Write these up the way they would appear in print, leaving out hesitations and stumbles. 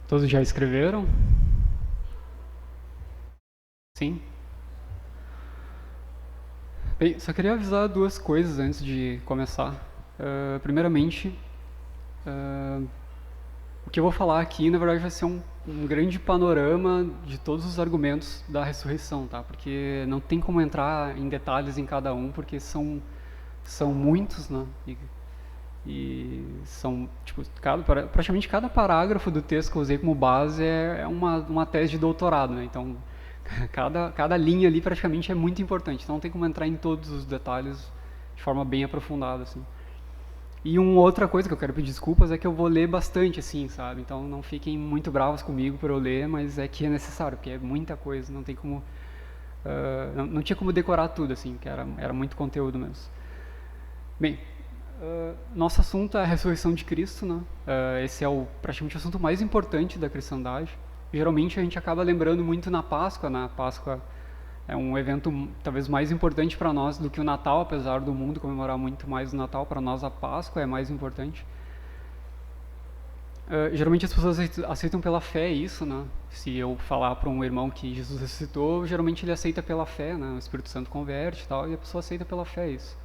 Todos já escreveram? Sim? Bem, só queria avisar duas coisas antes de começar. Primeiramente, ah, o que eu vou falar aqui, na verdade, vai ser um grande panorama de todos os argumentos da ressurreição, tá? Porque não tem como entrar em detalhes em cada um, porque são muitos, né? E são, tipo, praticamente cada parágrafo do texto que eu usei como base é uma tese de doutorado, né? Então, cada linha ali praticamente é muito importante. Então, não tem como entrar em todos os detalhes de forma bem aprofundada, assim. E uma outra coisa que eu quero pedir desculpas é que eu vou ler bastante, assim, sabe? Então, não fiquem muito bravos comigo por eu ler, mas é que é necessário, porque é muita coisa, não tem como... não tinha como decorar tudo, assim, que era muito conteúdo mesmo. Bem, nosso assunto é a ressurreição de Cristo, né? Esse é praticamente o assunto mais importante da cristandade. Geralmente a gente acaba lembrando muito na Páscoa, né? A Páscoa é um evento talvez mais importante para nós do que o Natal, apesar do mundo comemorar muito mais o Natal, para nós a Páscoa é mais importante. Geralmente as pessoas aceitam pela fé isso, né? Se eu falar para um irmão que Jesus ressuscitou, geralmente ele aceita pela fé, né? O Espírito Santo converte e tal, e a pessoa aceita pela fé isso.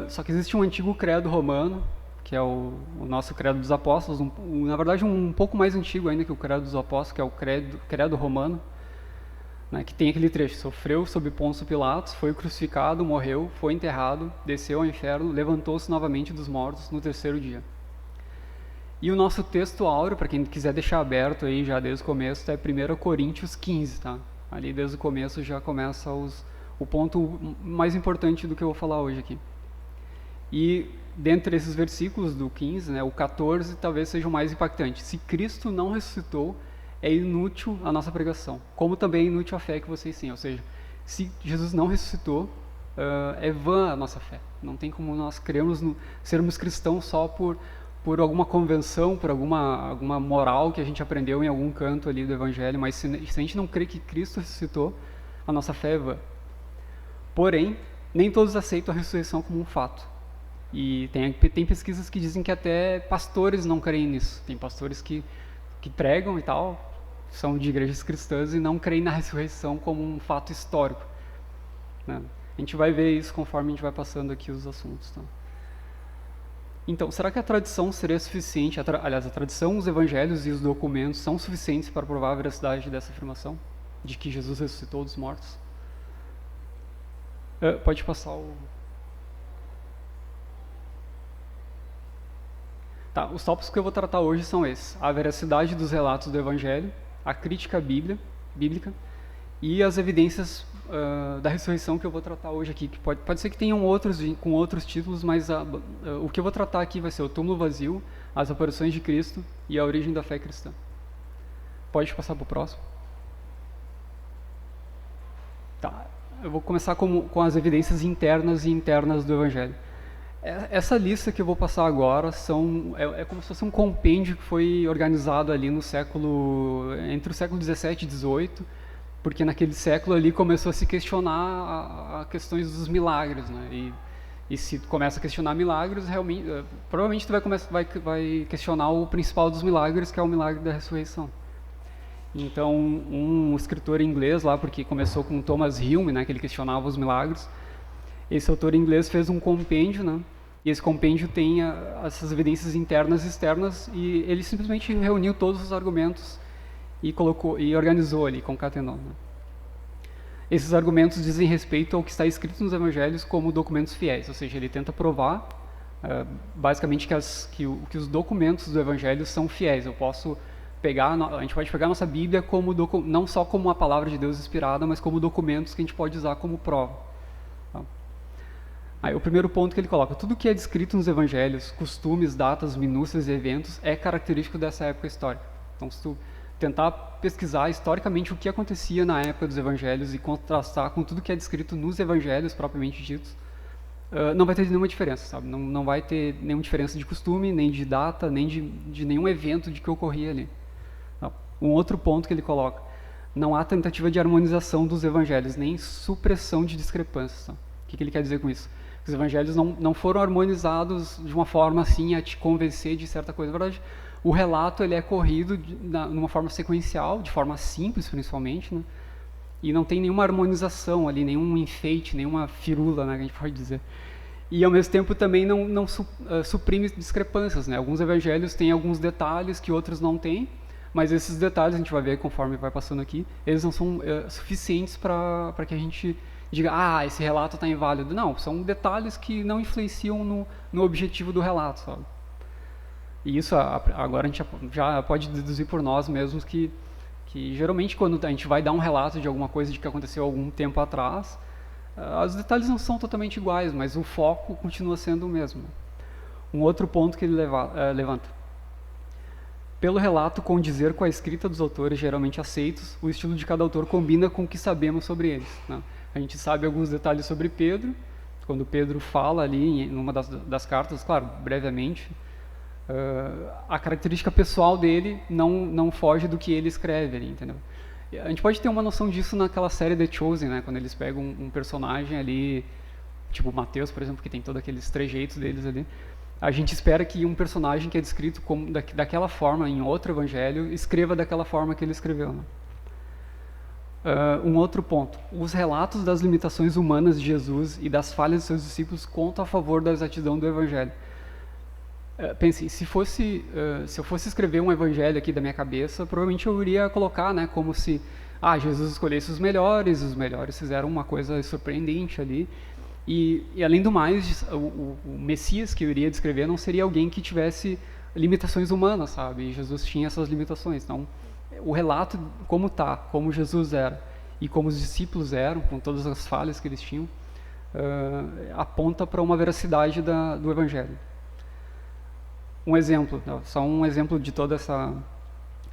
Só que existe um antigo credo romano, que é o nosso credo dos apóstolos, na verdade um pouco mais antigo ainda que o credo dos apóstolos, que é o credo romano, né, que tem aquele trecho: sofreu sob Pôncio Pilatos, foi crucificado, morreu, foi enterrado, desceu ao inferno, levantou-se novamente dos mortos no terceiro dia. E o nosso texto áureo, para quem quiser deixar aberto aí já desde o começo, é 1 Coríntios 15, tá? Ali desde o começo já começa o ponto mais importante do que eu vou falar hoje aqui. E dentre esses versículos do 15, né, o 14 talvez seja o mais impactante. Se Cristo não ressuscitou, é inútil a nossa pregação, como também é inútil a fé que vocês têm. Ou seja, se Jesus não ressuscitou, é vã a nossa fé. Não tem como nós sermos cristãos só por alguma convenção, por alguma moral que a gente aprendeu em algum canto ali do Evangelho, mas se a gente não crê que Cristo ressuscitou, a nossa fé é vã. Porém, nem todos aceitam a ressurreição como um fato. E tem pesquisas que dizem que até pastores não creem nisso. Tem pastores que pregam e tal, são de igrejas cristãs e não creem na ressurreição como um fato histórico, né? A gente vai ver isso conforme a gente vai passando aqui os assuntos, tá? Então, será que a tradição seria suficiente? Aliás, a tradição, os evangelhos e os documentos são suficientes para provar a veracidade dessa afirmação? De que Jesus ressuscitou dos mortos? Pode passar o... Tá, os tópicos que eu vou tratar hoje são esses: a veracidade dos relatos do Evangelho, a crítica bíblica e as evidências da ressurreição que eu vou tratar hoje aqui. Que pode ser que tenham outros com outros títulos, mas o que eu vou tratar aqui vai ser o túmulo vazio, as aparições de Cristo e a origem da fé cristã. Pode passar para o próximo. Tá, eu vou começar com as evidências internas e internas do Evangelho. Essa lista que eu vou passar agora é como se fosse um compêndio que foi organizado ali entre o século 17 e 18, porque naquele século ali começou a se questionar a questões dos milagres, né? E se tu começa a questionar milagres, realmente, provavelmente tu vai questionar o principal dos milagres, que é o milagre da ressurreição. Então, um escritor inglês lá, porque começou com Thomas Hume, né, que ele questionava os milagres, esse autor inglês fez um compêndio, né? E esse compêndio tem essas evidências internas e externas, e ele simplesmente reuniu todos os argumentos e organizou ali, concatenou, né? Esses argumentos dizem respeito ao que está escrito nos evangelhos como documentos fiéis, ou seja, ele tenta provar basicamente que os documentos do evangelho são fiéis. A gente pode pegar a nossa Bíblia não só como a palavra de Deus inspirada, mas como documentos que a gente pode usar como prova. Aí o primeiro ponto que ele coloca: tudo que é descrito nos evangelhos, costumes, datas, minúcias e eventos, é característico dessa época histórica. Então, se tu tentar pesquisar historicamente o que acontecia na época dos evangelhos e contrastar com tudo que é descrito nos evangelhos propriamente ditos, não vai ter nenhuma diferença, sabe? Não vai ter nenhuma diferença de costume, nem de data, nem de nenhum evento de que ocorria ali. Um outro ponto que ele coloca: não há tentativa de harmonização dos evangelhos, nem supressão de discrepâncias. O que ele quer dizer com isso? Os evangelhos não foram harmonizados de uma forma assim a te convencer de certa coisa. Na verdade, o relato ele é corrido numa forma sequencial, de forma simples principalmente, né? E não tem nenhuma harmonização ali, nenhum enfeite, nenhuma firula, né, que a gente pode dizer. E ao mesmo tempo também não suprime discrepâncias, né? Alguns evangelhos têm alguns detalhes que outros não têm, mas esses detalhes, a gente vai ver conforme vai passando aqui, eles não são suficientes para que a gente diga, esse relato está inválido. Não, são detalhes que não influenciam no objetivo do relato, sabe? E isso agora a gente já pode deduzir por nós mesmos que geralmente quando a gente vai dar um relato de alguma coisa de que aconteceu algum tempo atrás, os detalhes não são totalmente iguais, mas o foco continua sendo o mesmo. Um outro ponto que ele levanta. Pelo relato condizer com a escrita dos autores geralmente aceitos, o estilo de cada autor combina com o que sabemos sobre eles, né? A gente sabe alguns detalhes sobre Pedro, quando Pedro fala ali em uma das cartas, claro, brevemente, a característica pessoal dele não foge do que ele escreve ali, entendeu? A gente pode ter uma noção disso naquela série The Chosen, né? Quando eles pegam um personagem ali, tipo Mateus, por exemplo, que tem todos aqueles trejeitos deles ali. A gente espera que um personagem que é descrito como daquela forma em outro evangelho escreva daquela forma que ele escreveu, né? Um outro ponto. Os relatos das limitações humanas de Jesus e das falhas de seus discípulos contam a favor da exatidão do evangelho. Pense, se eu fosse escrever um evangelho aqui da minha cabeça, provavelmente eu iria colocar, né, como se Jesus escolhesse os melhores fizeram uma coisa surpreendente ali, e além do mais, o Messias que eu iria descrever não seria alguém que tivesse limitações humanas, sabe? E Jesus tinha essas limitações. Então, o relato como Jesus era e como os discípulos eram, com todas as falhas que eles tinham, aponta para uma veracidade do evangelho. Um exemplo, só um exemplo de toda essa...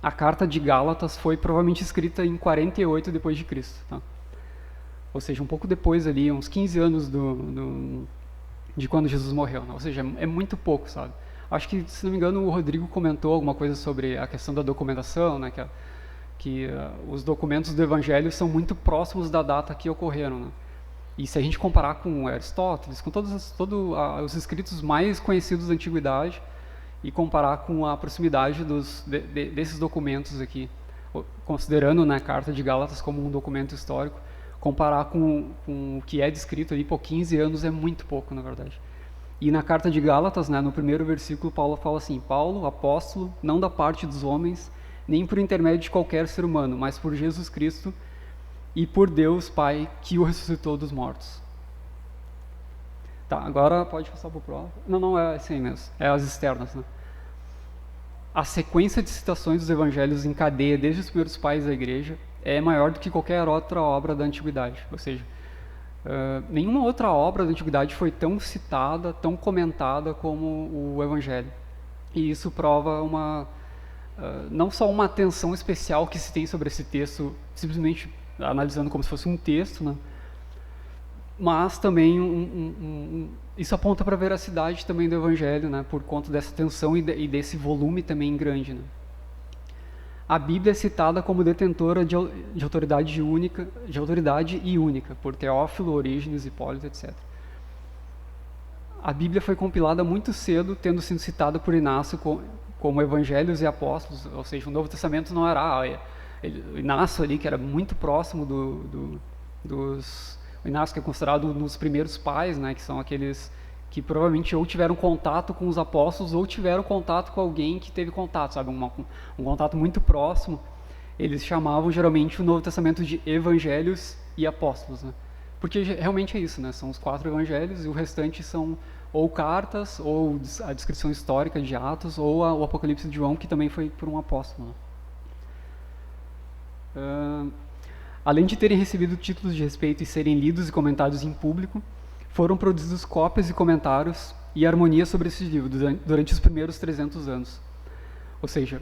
A carta de Gálatas foi provavelmente escrita em 48 depois de Cristo, tá? Ou seja, um pouco depois ali, uns 15 anos de quando Jesus morreu, né? Ou seja, é muito pouco, sabe? Acho que, se não me engano, o Rodrigo comentou alguma coisa sobre a questão da documentação, né? Que os documentos do Evangelho são muito próximos da data que ocorreram, né? E se a gente comparar com Aristóteles, com todos os escritos mais conhecidos da Antiguidade, e comparar com a proximidade desses documentos aqui, considerando, né, a Carta de Gálatas como um documento histórico, comparar com o que é descrito ali por 15 anos é muito pouco, na verdade. E na Carta de Gálatas, né, no primeiro versículo, Paulo fala assim: Paulo, apóstolo, não da parte dos homens, nem por intermédio de qualquer ser humano, mas por Jesus Cristo e por Deus Pai, que o ressuscitou dos mortos. Tá, agora pode passar para o próximo. Não, é assim mesmo, é as externas, né? A sequência de citações dos evangelhos em cadeia desde os primeiros pais da igreja é maior do que qualquer outra obra da antiguidade. Ou seja, nenhuma outra obra da antiguidade foi tão citada, tão comentada como o evangelho. E isso prova não só uma atenção especial que se tem sobre esse texto, simplesmente analisando como se fosse um texto, né? Mas também isso aponta para a veracidade também do evangelho, né? Por conta dessa tensão e desse volume também grande, né? A Bíblia é citada como detentora de autoridade e única, por Teófilo, Orígenes, Hipólito, etc. A Bíblia foi compilada muito cedo, tendo sido citada por Inácio como Evangelhos e Apóstolos, ou seja, o Novo Testamento não era Inácio ali, que era muito próximo dos... O Inácio, que é considerado um dos primeiros pais, né, que são aqueles que provavelmente ou tiveram contato com os apóstolos ou tiveram contato com alguém que teve contato, sabe, um contato muito próximo. Eles chamavam geralmente o Novo Testamento de Evangelhos e Apóstolos, né? Porque realmente é isso, né? São os 4 evangelhos e o restante são ou cartas, ou a descrição histórica de Atos, ou o Apocalipse de João, que também foi por um apóstolo, né? Além de terem recebido títulos de respeito e serem lidos e comentados em público, foram produzidos cópias e comentários e harmonia sobre esses livros durante os primeiros 300 anos. Ou seja,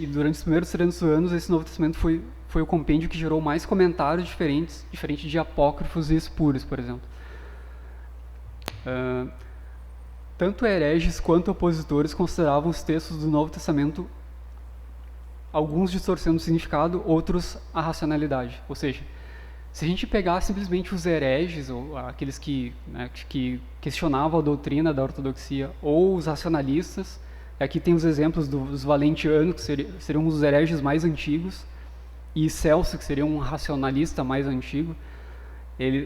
durante os primeiros 300 anos, esse Novo Testamento foi o compêndio que gerou mais comentários diferente de apócrifos e espúrios, por exemplo. Tanto hereges quanto opositores consideravam os textos do Novo Testamento, alguns distorcendo o significado, outros a racionalidade. Ou seja, Se a gente pegar simplesmente os hereges, ou aqueles que questionavam a doutrina da ortodoxia, ou os racionalistas, aqui tem os exemplos dos valentianos, que seriam os hereges mais antigos, e Celso, que seria um racionalista mais antigo.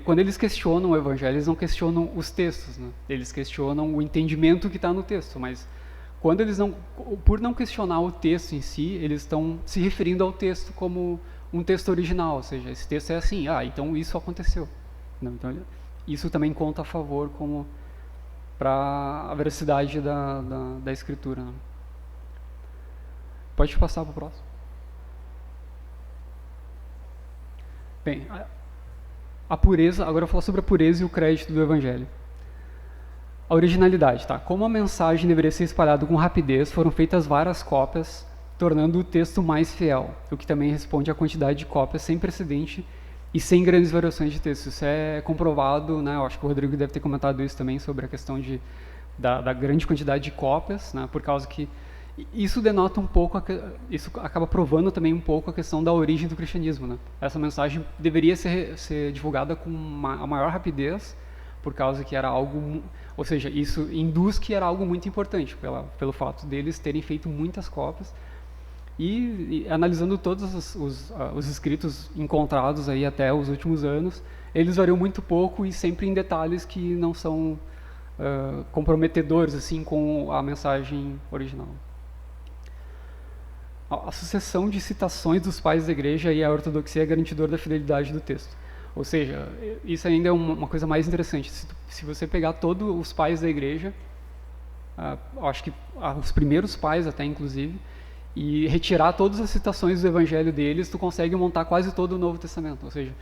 Quando eles questionam o evangelho, eles não questionam os textos, né? Eles questionam o entendimento que está no texto, mas quando eles por não questionar o texto em si, eles estão se referindo ao texto como um texto original, ou seja, esse texto é assim, então isso aconteceu. Então, isso também conta a favor como para a veracidade da escritura. Né? Pode passar para o próximo. Bem, a pureza, agora eu vou falar sobre a pureza e o crédito do evangelho. A originalidade, tá? Como a mensagem deveria ser espalhada com rapidez, foram feitas várias cópias, tornando o texto mais fiel, o que também responde à quantidade de cópias sem precedente e sem grandes variações de texto. Isso é comprovado, né? Eu acho que o Rodrigo deve ter comentado isso também sobre a questão da grande quantidade de cópias, né? Por causa que isso denota um pouco, isso acaba provando também um pouco a questão da origem do cristianismo, né? Essa mensagem deveria ser divulgada com a maior rapidez, por causa que era algo, ou seja, isso induz que era algo muito importante, pelo fato deles terem feito muitas cópias. E analisando todos os escritos encontrados aí até os últimos anos, eles variam muito pouco e sempre em detalhes que não são comprometedores assim com a mensagem original. A sucessão de citações dos pais da igreja e a ortodoxia é garantidor da fidelidade do texto. Ou seja, isso ainda é uma coisa mais interessante. Se você pegar todos os pais da igreja, acho que os primeiros pais até inclusive, e retirar todas as citações do evangelho deles, tu consegue montar quase todo o Novo Testamento. Ou seja,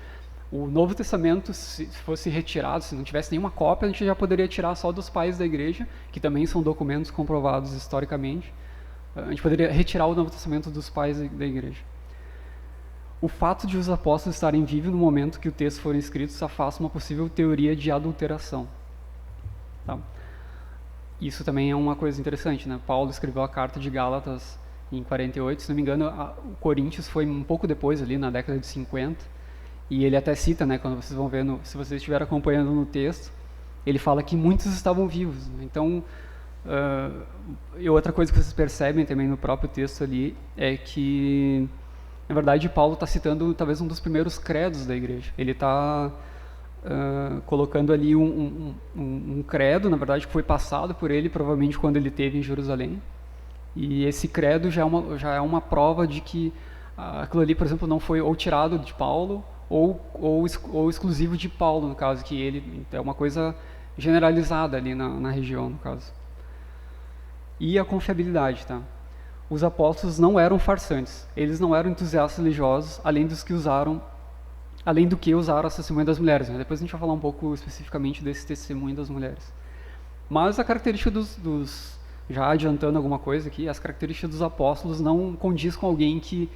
o Novo Testamento, se fosse retirado, se não tivesse nenhuma cópia, a gente já poderia tirar só dos pais da igreja, que também são documentos comprovados historicamente. A gente poderia retirar o Novo Testamento dos pais da igreja. O fato de os apóstolos estarem vivos no momento que o texto foram escritos afasta uma possível teoria de adulteração. Tá? Isso também é uma coisa interessante, né? Paulo escreveu a carta de Gálatas em 48, se não me engano, o Coríntios foi um pouco depois, ali na década de 50, e ele até cita, né, quando vocês vão ver, se vocês estiverem acompanhando no texto, ele fala que muitos estavam vivos. Né? Então, e outra coisa que vocês percebem também no próprio texto ali é que, na verdade, Paulo está citando talvez um dos primeiros credos da igreja. Ele está colocando ali um credo, na verdade, que foi passado por ele, provavelmente quando ele esteve em Jerusalém. E esse credo já é uma prova de que aquilo ali, por exemplo, não foi ou tirado de Paulo ou exclusivo de Paulo, no caso, que ele é uma coisa generalizada ali na região, no caso. E a confiabilidade, tá? Os apóstolos não eram farsantes, eles não eram entusiastas religiosos, além do que usaram a testemunha das mulheres. Né? Depois a gente vai falar um pouco especificamente desse testemunho das mulheres. Mas a característica já adiantando alguma coisa aqui, as características dos apóstolos não condiz com alguém que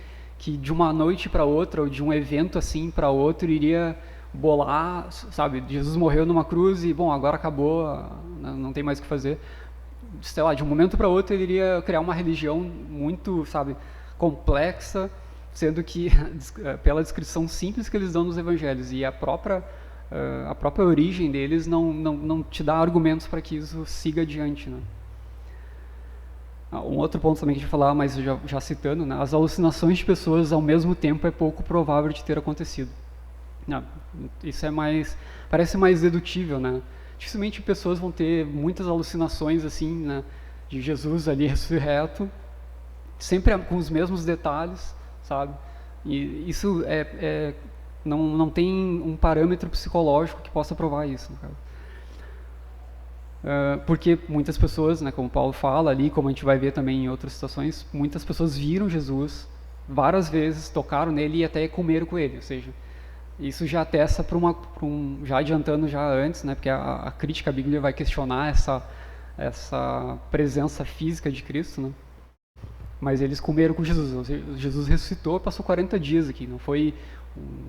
de uma noite para outra, ou de um evento assim para outro, iria bolar, sabe, Jesus morreu numa cruz e, bom, agora acabou, não tem mais o que fazer. Sei lá, de um momento para outro ele iria criar uma religião muito, sabe, complexa, sendo que, pela descrição simples que eles dão nos evangelhos e a própria origem deles não te dá argumentos para que isso siga adiante, né? Um outro ponto também que a gente vai falar, mas já citando, né, as alucinações de pessoas ao mesmo tempo é pouco provável de ter acontecido. Isso parece mais dedutível, né? Dificilmente pessoas vão ter muitas alucinações assim, né, de Jesus ali ressurreto, sempre com os mesmos detalhes, sabe? E isso não tem um parâmetro psicológico que possa provar isso, no caso. Porque muitas pessoas, né, como Paulo fala ali, como a gente vai ver também em outras situações, muitas pessoas viram Jesus várias vezes, tocaram nele e até comeram com ele, ou seja, isso já atesta já adiantando já antes, né, porque a crítica à Bíblia vai questionar essa presença física de Cristo, né, mas eles comeram com Jesus, ou seja, Jesus ressuscitou, passou 40 dias aqui, não foi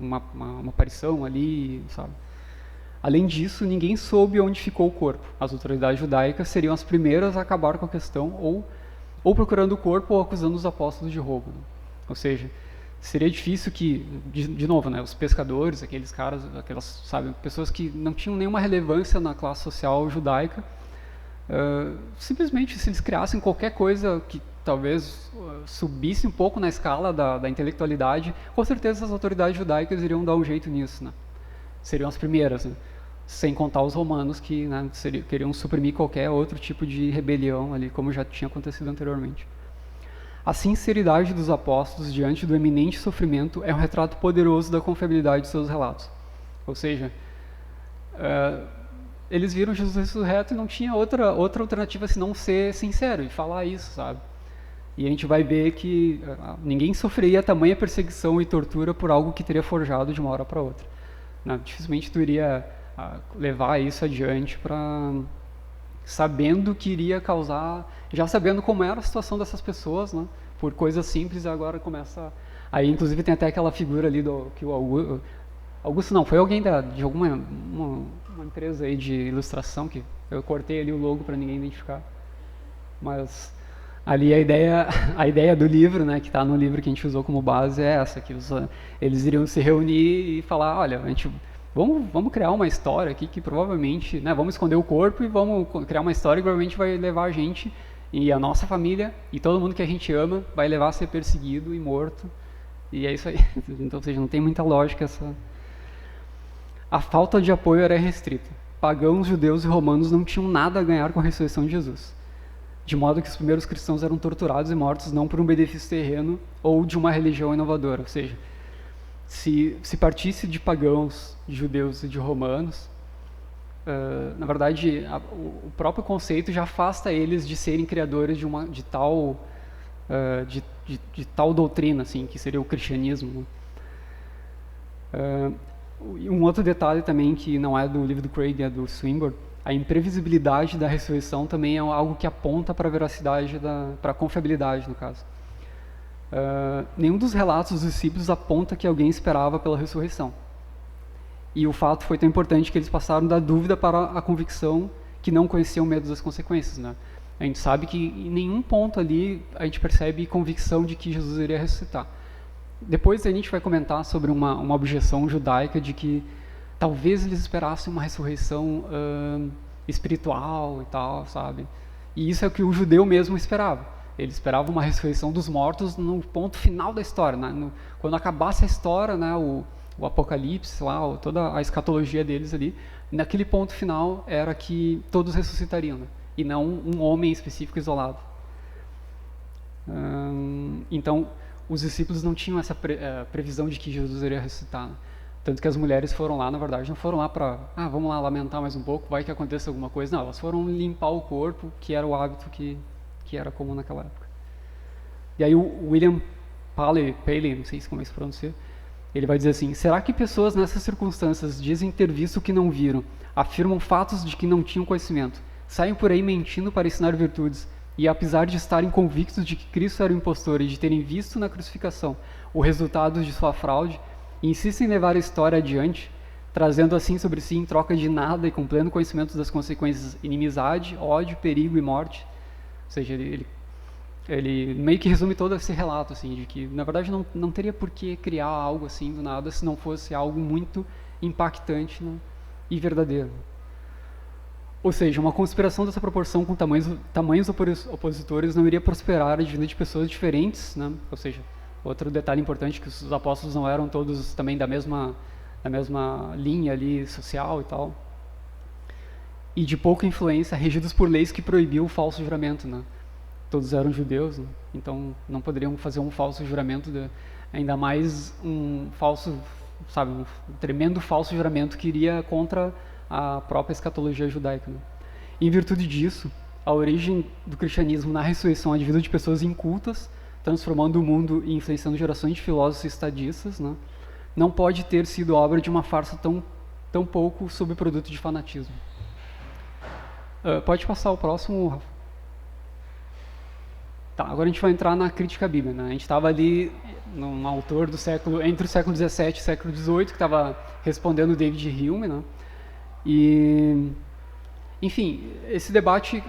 uma aparição ali, sabe. Além disso, ninguém soube onde ficou o corpo. As autoridades judaicas seriam as primeiras a acabar com a questão, ou procurando o corpo ou acusando os apóstolos de roubo. Ou seja, seria difícil que, de novo, né, os pescadores, aqueles caras, aquelas, sabe, pessoas que não tinham nenhuma relevância na classe social judaica, simplesmente se eles criassem qualquer coisa que talvez subisse um pouco na escala da intelectualidade, com certeza as autoridades judaicas iriam dar um jeito nisso, né? Seriam as primeiras, né? Sem contar os romanos que, né, queriam suprimir qualquer outro tipo de rebelião ali, como já tinha acontecido anteriormente. A sinceridade dos apóstolos diante do eminente sofrimento é um retrato poderoso da confiabilidade de seus relatos. Ou seja, eles viram Jesus ressurreto e não tinha outra alternativa senão ser sincero e falar isso, sabe? E a gente vai ver que ninguém sofreria tamanha perseguição e tortura por algo que teria forjado de uma hora para outra. Dificilmente tu iria levar isso adiante sabendo que iria causar, já sabendo como era a situação dessas pessoas, né? Por coisas simples, agora começa. Aí, inclusive, tem até aquela figura ali que o Augusto não, foi alguém de alguma uma empresa aí de ilustração, que eu cortei ali o logo para ninguém identificar. Mas ali a ideia do livro, né, que está no livro que a gente usou como base, é essa, que eles iriam se reunir e falar, olha, vamos criar uma história aqui que provavelmente, né, vamos esconder o corpo e vamos criar uma história que provavelmente vai levar a gente e a nossa família e todo mundo que a gente ama vai levar a ser perseguido e morto. E é isso aí. Então, ou seja, não tem muita lógica essa. A falta de apoio era restrita. Pagãos, judeus e romanos não tinham nada a ganhar com a ressurreição de Jesus. De modo que os primeiros cristãos eram torturados e mortos não por um benefício terreno ou de uma religião inovadora. Ou seja, se partisse de pagãos, de judeus e de romanos, na verdade, o próprio conceito já afasta eles de serem criadores de tal doutrina, assim, que seria o cristianismo. Um outro detalhe também, que não é do livro do Craig, é do Swinburne, a imprevisibilidade da ressurreição também é algo que aponta para a veracidade, para a confiabilidade, no caso. Nenhum dos relatos dos discípulos aponta que alguém esperava pela ressurreição. E o fato foi tão importante que eles passaram da dúvida para a convicção, que não conheciam o medo das consequências, né? A gente sabe que em nenhum ponto ali a gente percebe convicção de que Jesus iria ressuscitar. Depois a gente vai comentar sobre uma objeção judaica de que talvez eles esperassem uma ressurreição espiritual e tal, sabe? E isso é o que o judeu mesmo esperava. Ele esperava uma ressurreição dos mortos no ponto final da história, né? Quando acabasse a história, né, o Apocalipse, lá, toda a escatologia deles ali, naquele ponto final era que todos ressuscitariam, né? E não um homem específico isolado. Então, os discípulos não tinham essa previsão de que Jesus iria ressuscitar, né? Tanto que as mulheres foram lá, na verdade, não foram lá para, vamos lá lamentar mais um pouco, vai que aconteça alguma coisa. Não, elas foram limpar o corpo, que era o hábito que era comum naquela época. E aí o William Paley, não sei como é que se pronuncia, ele vai dizer assim: será que pessoas nessas circunstâncias dizem ter visto o que não viram, afirmam fatos de que não tinham conhecimento, saem por aí mentindo para ensinar virtudes, e apesar de estarem convictos de que Cristo era o impostor e de terem visto na crucificação o resultado de sua fraude, insistem em levar a história adiante, trazendo assim sobre si, em troca de nada e com pleno conhecimento das consequências, inimizade, ódio, perigo e morte? Ou seja, ele meio que resume todo esse relato, assim, de que, na verdade, não teria por que criar algo assim do nada se não fosse algo muito impactante, né, e verdadeiro. Ou seja, uma conspiração dessa proporção com tamanhos opositores não iria prosperar a vida de pessoas diferentes, né? Ou seja, outro detalhe importante, que os apóstolos não eram todos também da mesma linha ali social e tal, e de pouca influência, regidos por leis que proibiam o falso juramento, né? Todos eram judeus, né? Então não poderiam fazer um falso juramento, ainda mais um falso, sabe, um tremendo falso juramento que iria contra a própria escatologia judaica, né? Em virtude disso, a origem do cristianismo na ressurreição advinda de pessoas incultas, transformando o mundo e influenciando gerações de filósofos estadistas, né, não pode ter sido obra de uma farsa tão pouco subproduto de fanatismo. Pode passar o próximo, Rafa. Tá, agora a gente vai entrar na crítica à Bíblia, né? A gente estava ali num autor entre o século XVII e o século XVIII, que estava respondendo David Hume, né? E, enfim, esse debate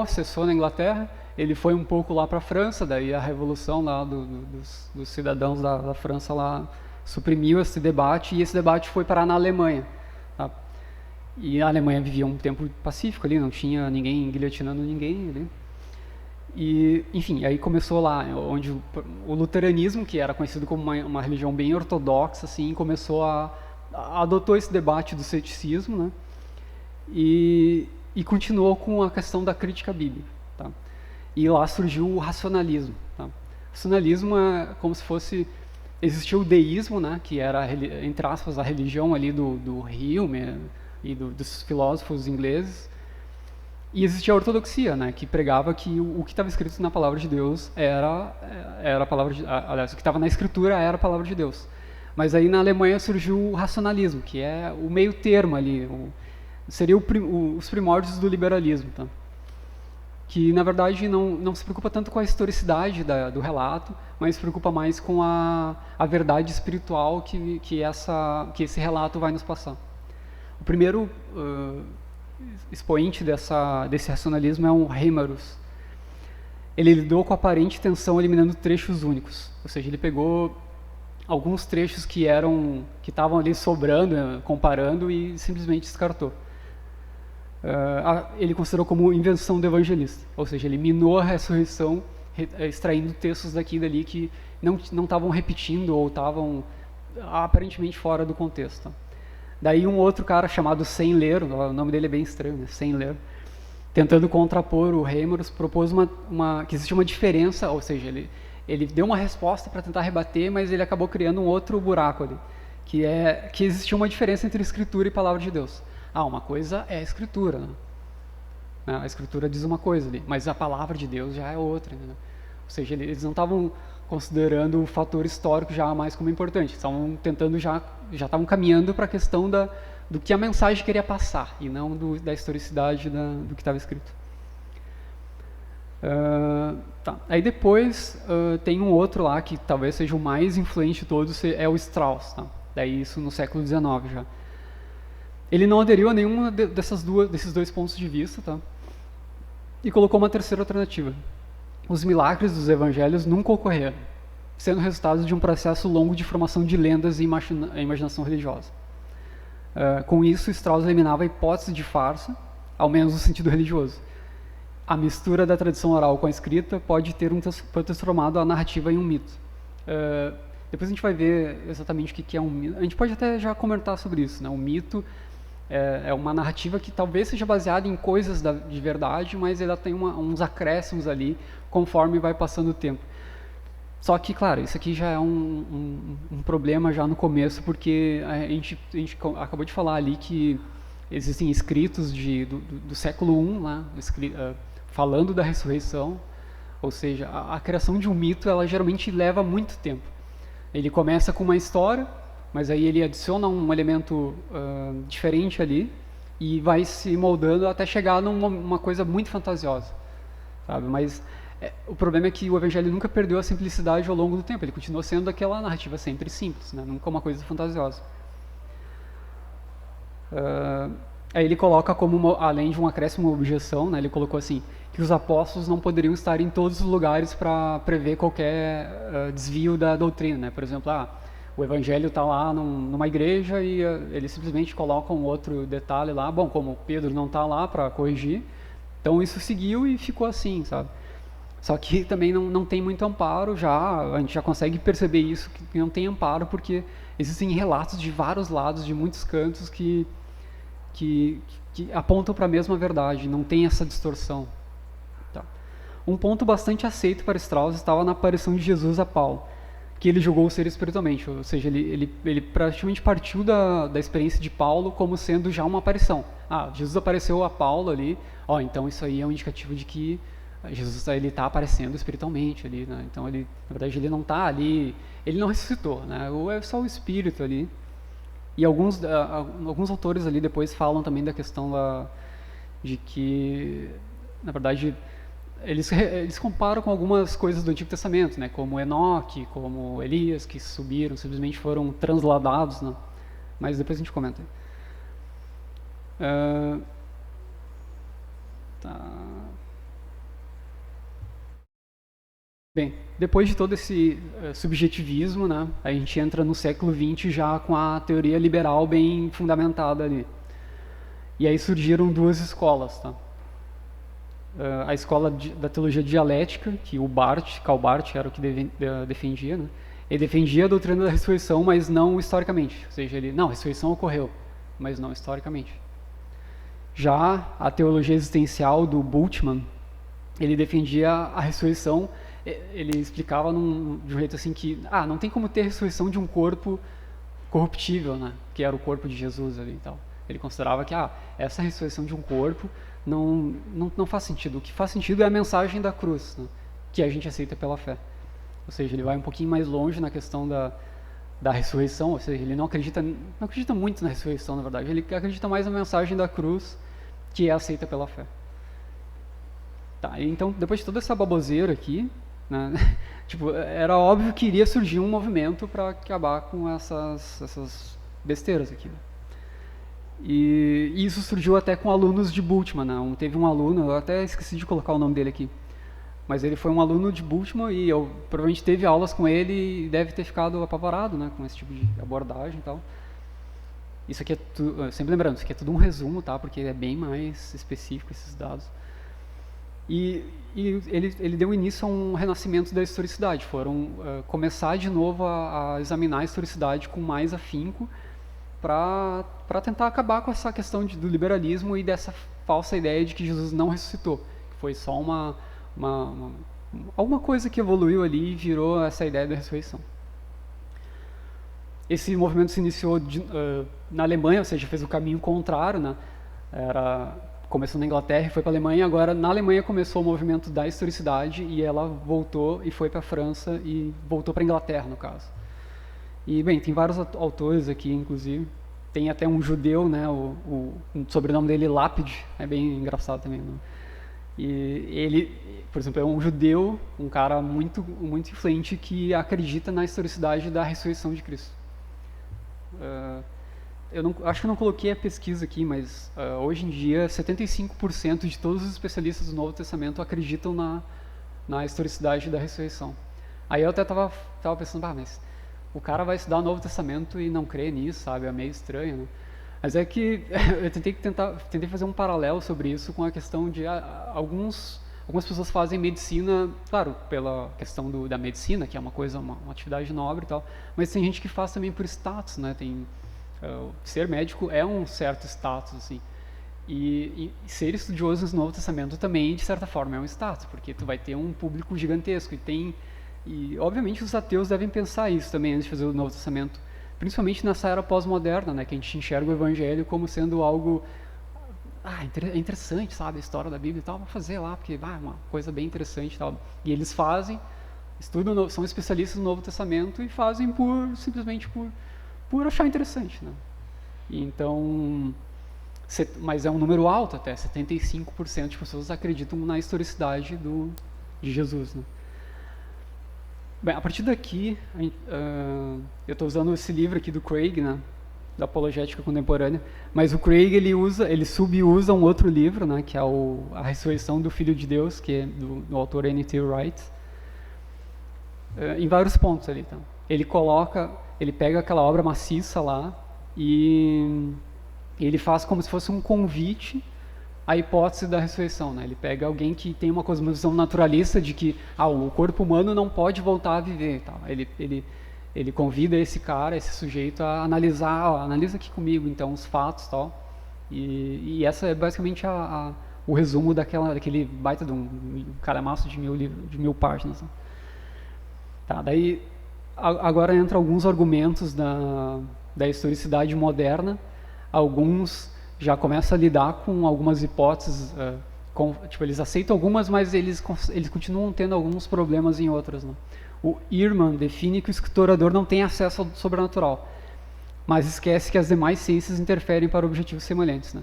cessou na Inglaterra, ele foi um pouco lá para a França, daí a revolução lá dos cidadãos da França lá suprimiu esse debate, e esse debate foi parar na Alemanha. Tá? E a Alemanha vivia um tempo pacífico ali, não tinha ninguém guilhotinando ninguém ali. E, enfim, aí começou lá, onde o luteranismo, que era conhecido como uma religião bem ortodoxa, assim, adotou esse debate do ceticismo, né? E continuou com a questão da crítica bíblica. Tá? E lá surgiu o racionalismo. Tá? O racionalismo é como se fosse... Existia o deísmo, né, que era, entre aspas, a religião ali do Hume e dos filósofos ingleses. E existia a ortodoxia, né, que pregava que o que estava escrito na palavra de Deus era a palavra de... Aliás, o que estava na escritura era a palavra de Deus. Mas aí na Alemanha surgiu o racionalismo, que é o meio termo ali, seria os primórdios do liberalismo, tá? Que na verdade não se preocupa tanto com a historicidade do relato, mas se preocupa mais com a verdade espiritual que esse relato vai nos passar. O primeiro expoente desse racionalismo é o Heimarus. Ele lidou com a aparente tensão eliminando trechos únicos, ou seja, ele pegou alguns trechos que estavam ali sobrando, comparando, e simplesmente descartou. Ele considerou como invenção do evangelista, ou seja, ele minou a ressurreição extraindo textos daqui e dali que não estavam repetindo ou estavam aparentemente fora do contexto. Daí um outro cara chamado Sennler, o nome dele é bem estranho, né? Sennler, tentando contrapor o Heimarus, propôs que existia uma diferença, ou seja, ele deu uma resposta para tentar rebater, mas ele acabou criando um outro buraco ali, que existia uma diferença entre escritura e palavra de Deus. Uma coisa é a escritura, né? A escritura diz uma coisa ali, mas a palavra de Deus já é outra, né? Ou seja, eles não estavam considerando o fator histórico já mais como importante, estavam tentando já estavam caminhando para a questão do que a mensagem queria passar, e não da historicidade do que estava escrito. Tá. Aí depois tem um outro lá que talvez seja o mais influente de todos, é o Strauss, tá? Daí isso no século XIX já. Ele não aderiu a nenhum desses dois pontos de vista, tá? E colocou uma terceira alternativa. Os milagres dos evangelhos nunca ocorreram, sendo resultados de um processo longo de formação de lendas e imaginação religiosa. Com isso, Strauss eliminava a hipótese de farsa, ao menos no sentido religioso. A mistura da tradição oral com a escrita pode ter transformado a narrativa em um mito. Depois a gente vai ver exatamente o que é um mito. A gente pode até já comentar sobre isso, né? Um mito é uma narrativa que talvez seja baseada em coisas de verdade, mas ela tem uns acréscimos ali conforme vai passando o tempo. Só que, claro, isso aqui já é um problema já no começo, porque a gente acabou de falar ali que existem escritos do século I, lá, falando da ressurreição, ou seja, a criação de um mito, ela geralmente leva muito tempo. Ele começa com uma história, mas aí ele adiciona um elemento diferente ali e vai se moldando até chegar numa coisa muito fantasiosa, sabe? Mas o problema é que o evangelho nunca perdeu a simplicidade ao longo do tempo, ele continua sendo aquela narrativa sempre simples, né? Nunca uma coisa fantasiosa. Aí ele coloca além de um acréscimo, uma objeção, né? Ele colocou assim, que os apóstolos não poderiam estar em todos os lugares para prever qualquer desvio da doutrina, né? Por exemplo, o evangelho está lá numa igreja e eles simplesmente colocam outro detalhe lá. Bom, como Pedro não está lá para corrigir, então isso seguiu e ficou assim, sabe? Só que também não tem muito amparo a gente já consegue perceber isso, que não tem amparo, porque existem relatos de vários lados, de muitos cantos que apontam para a mesma verdade, não tem essa distorção. Tá. Um ponto bastante aceito para Strauss estava na aparição de Jesus a Paulo, que ele julgou ser espiritualmente, ou seja, ele praticamente partiu da experiência de Paulo como sendo já uma aparição. Jesus apareceu a Paulo ali, então isso aí é um indicativo de que Jesus está aparecendo espiritualmente ali, né? Então na verdade ele não está ali, ele não ressuscitou, né? Ou é só o espírito ali. E alguns autores ali depois falam também da questão de que, na verdade, eles comparam com algumas coisas do Antigo Testamento, né? Como Enoque, como Elias, que subiram, simplesmente foram transladados, né? Mas depois a gente comenta. Tá. Bem, depois de todo esse subjetivismo, né, a gente entra no século XX já com a teoria liberal bem fundamentada ali. E aí surgiram duas escolas, tá? A escola da teologia dialética, que o Karl Barth era o que defendia, né? Ele defendia a doutrina da ressurreição, mas não historicamente. Ou seja, a ressurreição ocorreu, mas não historicamente. Já a teologia existencial do Bultmann, ele defendia a ressurreição, ele explicava de um jeito assim que, não tem como ter ressurreição de um corpo corruptível, né? Que era o corpo de Jesus ali e tal. Ele considerava que essa ressurreição de um corpo não faz sentido. O que faz sentido é a mensagem da cruz, né? Que a gente aceita pela fé. Ou seja, ele vai um pouquinho mais longe na questão da ressurreição, ou seja, ele não acredita muito na ressurreição, na verdade. Ele acredita mais na mensagem da cruz, que é aceita pela fé. Tá, então, depois de toda essa baboseira aqui, né, tipo, era óbvio que iria surgir um movimento para acabar com essas besteiras aqui. E isso surgiu até com alunos de Bultmann, né? Teve um aluno, eu até esqueci de colocar o nome dele aqui, mas ele foi um aluno de Bultmann e eu provavelmente teve aulas com ele e deve ter ficado apavorado, né, com esse tipo de abordagem e tal. Isso aqui sempre lembrando, isso aqui é tudo um resumo, tá? Porque é bem mais específico esses dados. E ele deu início a um renascimento da historicidade. Foram começar de novo a examinar a historicidade com mais afinco para tentar acabar com essa questão do liberalismo e dessa falsa ideia de que Jesus não ressuscitou. Que foi só alguma coisa que evoluiu ali e virou essa ideia da ressurreição. Esse movimento se iniciou na Alemanha, ou seja, fez o caminho contrário, né? Começou na Inglaterra e foi para a Alemanha. Agora, na Alemanha começou o movimento da historicidade e ela voltou e foi para a França e voltou para a Inglaterra, no caso. E, bem, tem vários autores aqui, inclusive. Tem até um judeu, né? O sobrenome dele, Lapide, é bem engraçado também, né? E ele, por exemplo, é um judeu, um cara muito, muito influente que acredita na historicidade da ressurreição de Cristo. Acho que eu não coloquei a pesquisa aqui, mas hoje em dia 75% de todos os especialistas do Novo Testamento acreditam na historicidade da ressurreição. Aí eu até tava pensando, mas o cara vai estudar o Novo Testamento e não crê nisso, sabe? É meio estranho, né? Mas é que eu tentei fazer um paralelo sobre isso com a questão de algumas pessoas fazem medicina, claro, pela questão da medicina, que é uma atividade nobre e tal, mas tem gente que faz também por status, né? Ser médico é um certo status, assim. E ser estudioso no Novo Testamento também, de certa forma, é um status, porque tu vai ter um público gigantesco. E obviamente os ateus devem pensar isso também antes de fazer o Novo Testamento, principalmente nessa era pós-moderna, né, que a gente enxerga o Evangelho como sendo algo é interessante, sabe, a história da Bíblia e tal, vou fazer lá, porque é uma coisa bem interessante e tal. E eles estudam, são especialistas no Novo Testamento e fazem simplesmente por achar interessante, né? Então, mas é um número alto até, 75% de pessoas acreditam na historicidade de Jesus, né? Bem, a partir daqui, eu estou usando esse livro aqui do Craig, né, da Apologética Contemporânea, mas o Craig ele subusa um outro livro, né, que é A Ressurreição do Filho de Deus, que é do autor N.T. Wright, em vários pontos ali, tá? Ele pega aquela obra maciça lá e ele faz como se fosse um convite à hipótese da ressurreição, né? Ele pega alguém que tem uma cosmovisão naturalista de que o corpo humano não pode voltar a viver, tá? Ele convida esse sujeito a analisar, analisa aqui comigo então os fatos, tal. E essa é basicamente o resumo daquele baita de um calhamaço de 1000 páginas. Né? Tá, daí agora entra alguns argumentos da historicidade moderna. Alguns já começam a lidar com algumas hipóteses, eles aceitam algumas, mas eles continuam tendo alguns problemas em outras. Né? O Ehrman define que o escritorador não tem acesso ao sobrenatural, mas esquece que as demais ciências interferem para objetivos semelhantes. Né?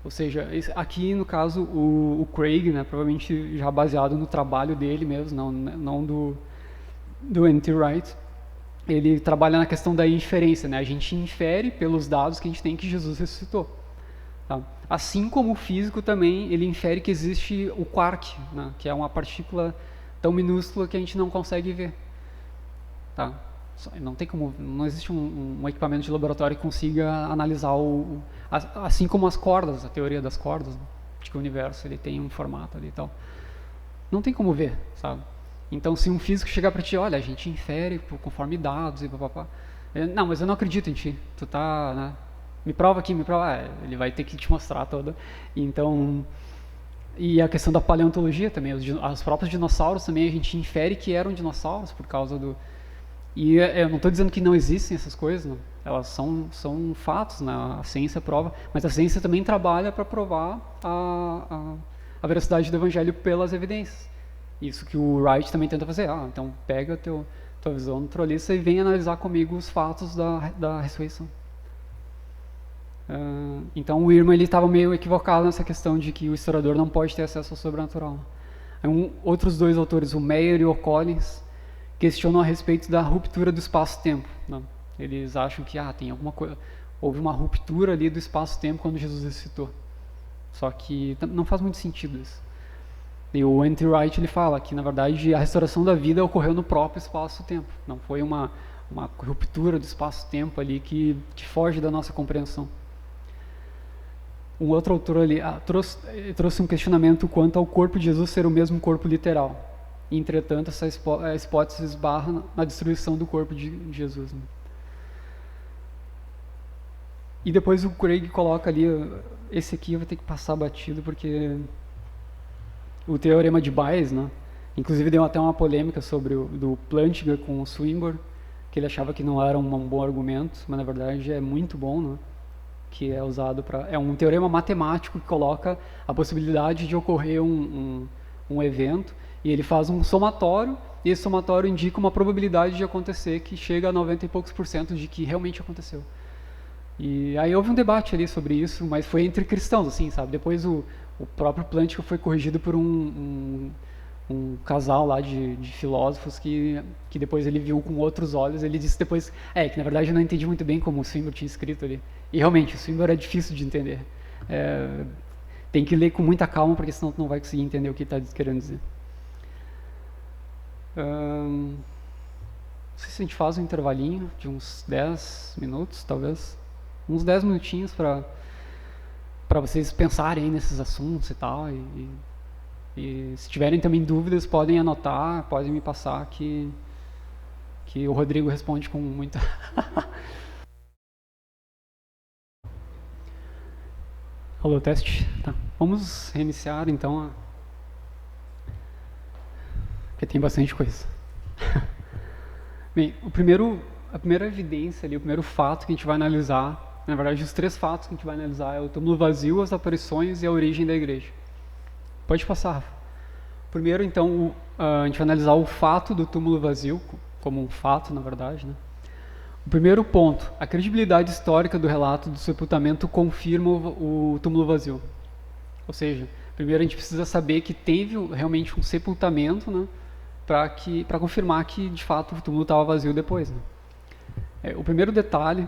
Ou seja, aqui no caso o Craig, né, provavelmente já baseado no trabalho dele mesmo, não do N.T. Wright, ele trabalha na questão da inferência, né? A gente infere pelos dados que a gente tem que Jesus ressuscitou. Tá? Assim como o físico também, ele infere que existe o quark, né? Que é uma partícula tão minúscula que a gente não consegue ver. Tá? Não tem como, não existe um equipamento de laboratório que consiga analisar assim como as cordas, a teoria das cordas, né? De que o universo ele tem um formato ali e tal. Não tem como ver, sabe? Então, se um físico chegar para ti, olha, a gente infere conforme dados e papapá. Não, mas eu não acredito em ti. Tu tá, né? Me prova aqui, me prova. Ele vai ter que te mostrar toda. Então, e a questão da paleontologia também, os próprios dinossauros também a gente infere que eram dinossauros por causa do. E eu não estou dizendo que não existem essas coisas, não. Elas são fatos, né? A ciência prova, mas a ciência também trabalha para provar a veracidade do evangelho pelas evidências. Isso que o Wright também tenta fazer. Então pega tua visão naturalista e vem analisar comigo os fatos da ressurreição. Então o Ehrman estava meio equivocado nessa questão de que o historiador não pode ter acesso ao sobrenatural. Outros dois autores, o Meyer e o Collins, questionam a respeito da ruptura do espaço-tempo. Eles acham que tem alguma coisa, houve uma ruptura ali do espaço-tempo quando Jesus ressuscitou. Só que não faz muito sentido isso. E o N.T. Wright ele fala que, na verdade, a restauração da vida ocorreu no próprio espaço-tempo. Não foi uma ruptura do espaço-tempo ali que foge da nossa compreensão. Um outro autor ali trouxe um questionamento quanto ao corpo de Jesus ser o mesmo corpo literal. Entretanto, essa hipótese esbarra na destruição do corpo de Jesus. Né? E depois o Craig coloca ali, esse aqui eu vou ter que passar batido, porque o teorema de Bayes, né? Inclusive deu até uma polêmica sobre do Plantinga com o Swinburne, que ele achava que não era um bom argumento, mas na verdade é muito bom, né? Que é usado é um teorema matemático que coloca a possibilidade de ocorrer um evento, e ele faz um somatório, e esse somatório indica uma probabilidade de acontecer que chega a 90 e poucos % de que realmente aconteceu. E aí houve um debate ali sobre isso, mas foi entre cristãos, assim, sabe? Depois o próprio Plantinga foi corrigido por um casal lá de filósofos que depois ele viu com outros olhos. Ele disse depois, que na verdade eu não entendi muito bem como o Swinburne tinha escrito ali. E realmente, o Swinburne é difícil de entender. Tem que ler com muita calma, porque senão tu não vai conseguir entender o que está querendo dizer. Não sei se a gente faz um intervalinho de uns 10 minutos, talvez. Uns 10 minutinhos para vocês pensarem aí nesses assuntos e tal. E se tiverem também dúvidas, podem anotar, podem me passar que o Rodrigo responde com muita... Alô, teste? Tá. Vamos reiniciar então, porque tem bastante coisa. Bem, a primeira evidência ali, o primeiro fato que a gente vai analisar, na verdade os 3 fatos que a gente vai analisar é o túmulo vazio, as aparições e a origem da igreja. Pode passar, Rafa. Primeiro, então, a gente vai analisar o fato do túmulo vazio, como um fato, na verdade, né? O primeiro ponto, a credibilidade histórica do relato do sepultamento confirma o túmulo vazio. Ou seja, primeiro a gente precisa saber que teve realmente um sepultamento, né, para confirmar que, de fato, o túmulo estava vazio depois. Né? O primeiro detalhe,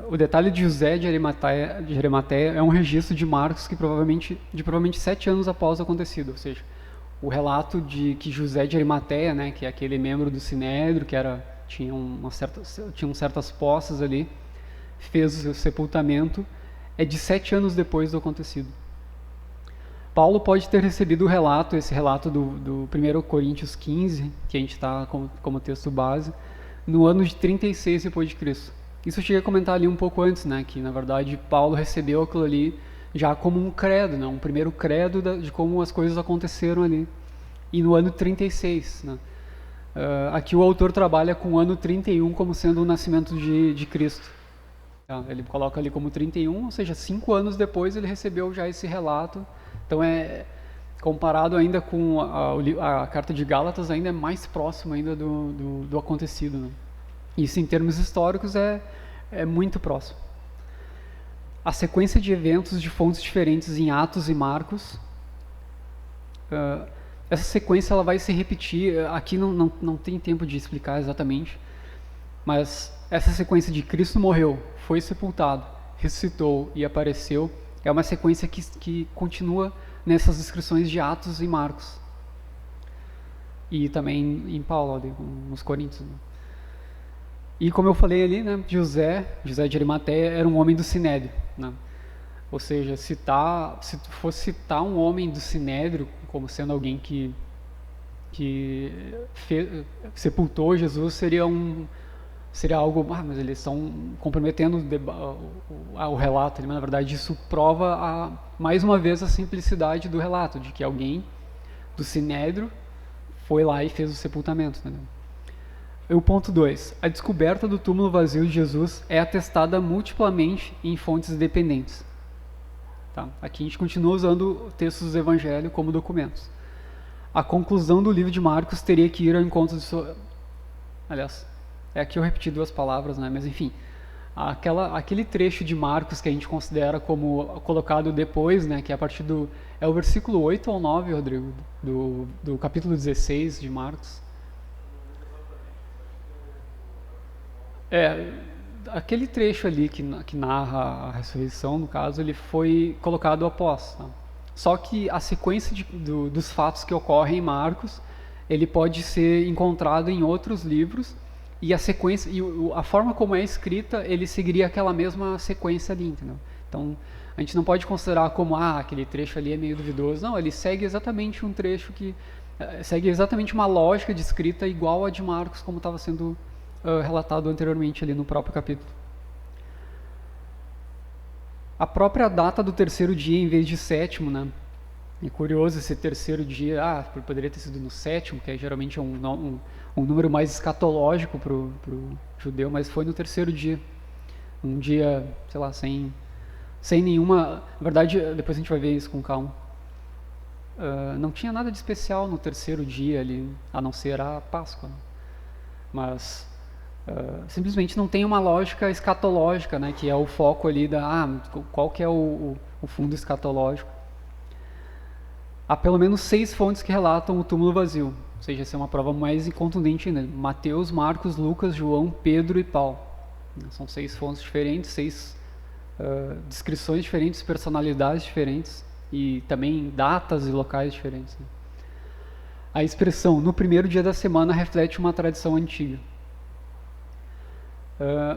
o detalhe de José de Arimateia é um registro de Marcos que provavelmente 7 anos após o acontecido. Ou seja, o relato de que José de Arimateia, né, que é aquele membro do Sinédrio, que tinham certas posses ali, fez o sepultamento, é de 7 anos depois do acontecido. Paulo pode ter recebido esse relato do 1 Coríntios 15, que a gente está como texto base, no ano de 36 depois de Cristo. Isso eu cheguei a comentar ali um pouco antes, né, que na verdade Paulo recebeu aquilo ali já como um credo, né, um primeiro credo de como as coisas aconteceram ali. E no ano 36, né. Aqui o autor trabalha com o ano 31 como sendo o nascimento de Cristo. Ele coloca ali como 31, ou seja, 5 anos depois ele recebeu já esse relato. Então comparado ainda com a carta de Gálatas, ainda é mais próximo ainda do acontecido. Né? Isso em termos históricos é muito próximo. A sequência de eventos de fontes diferentes em Atos e Marcos, essa sequência ela vai se repetir, aqui não tem tempo de explicar exatamente, mas essa sequência de Cristo morreu, foi sepultado, ressuscitou e apareceu, é uma sequência que continua nessas descrições de Atos e Marcos. e também em Paulo, ali, nos Coríntios. Né? E como eu falei ali, né, José de Arimateia era um homem do Sinédrio. Né? Ou seja, se tu fosse citar um homem do Sinédrio como sendo alguém que sepultou Jesus, seria algo, mas eles estão comprometendo o relato, mas na verdade isso prova mais uma vez a simplicidade do relato, de que alguém do Sinédrio foi lá e fez o sepultamento. Né? E o ponto 2, a descoberta do túmulo vazio de Jesus é atestada multiplamente em fontes independentes. Tá? Aqui a gente continua usando textos do Evangelho como documentos. A conclusão do livro de Marcos teria que ir ao encontro de aliás, aqui eu repeti 2 palavras, né? Mas enfim, aquele trecho de Marcos que a gente considera como colocado depois, né? Que é a partir do... É o versículo 8 ao 9, Rodrigo, do capítulo 16 de Marcos. Aquele trecho ali que narra a ressurreição, no caso, ele foi colocado após. Tá? Só que a sequência dos fatos que ocorrem em Marcos, ele pode ser encontrado em outros livros, e a sequência, e a forma como é escrita, ele seguiria aquela mesma sequência ali, entendeu? Então, a gente não pode considerar como, aquele trecho ali é meio duvidoso. Não, ele segue exatamente um trecho que... segue exatamente uma lógica de escrita igual a de Marcos, como estava sendo relatado anteriormente ali no próprio capítulo. A própria data do terceiro dia em vez de sétimo, né? É curioso esse terceiro dia, poderia ter sido no sétimo, que geralmente é um número mais escatológico para o judeu, mas foi no terceiro dia. Um dia, sei lá, sem nenhuma... Na verdade, depois a gente vai ver isso com calma. Não tinha nada de especial no terceiro dia ali, a não ser a Páscoa. Mas... simplesmente não tem uma lógica escatológica, né, que é o foco ali qual que é o fundo escatológico. Há pelo menos 6 fontes que relatam o túmulo vazio, ou seja, essa é uma prova mais contundente ainda. Mateus, Marcos, Lucas, João, Pedro e Paulo. São 6 fontes diferentes, 6 descrições diferentes, personalidades diferentes e também datas e locais diferentes. Né. A expressão no primeiro dia da semana reflete uma tradição antiga.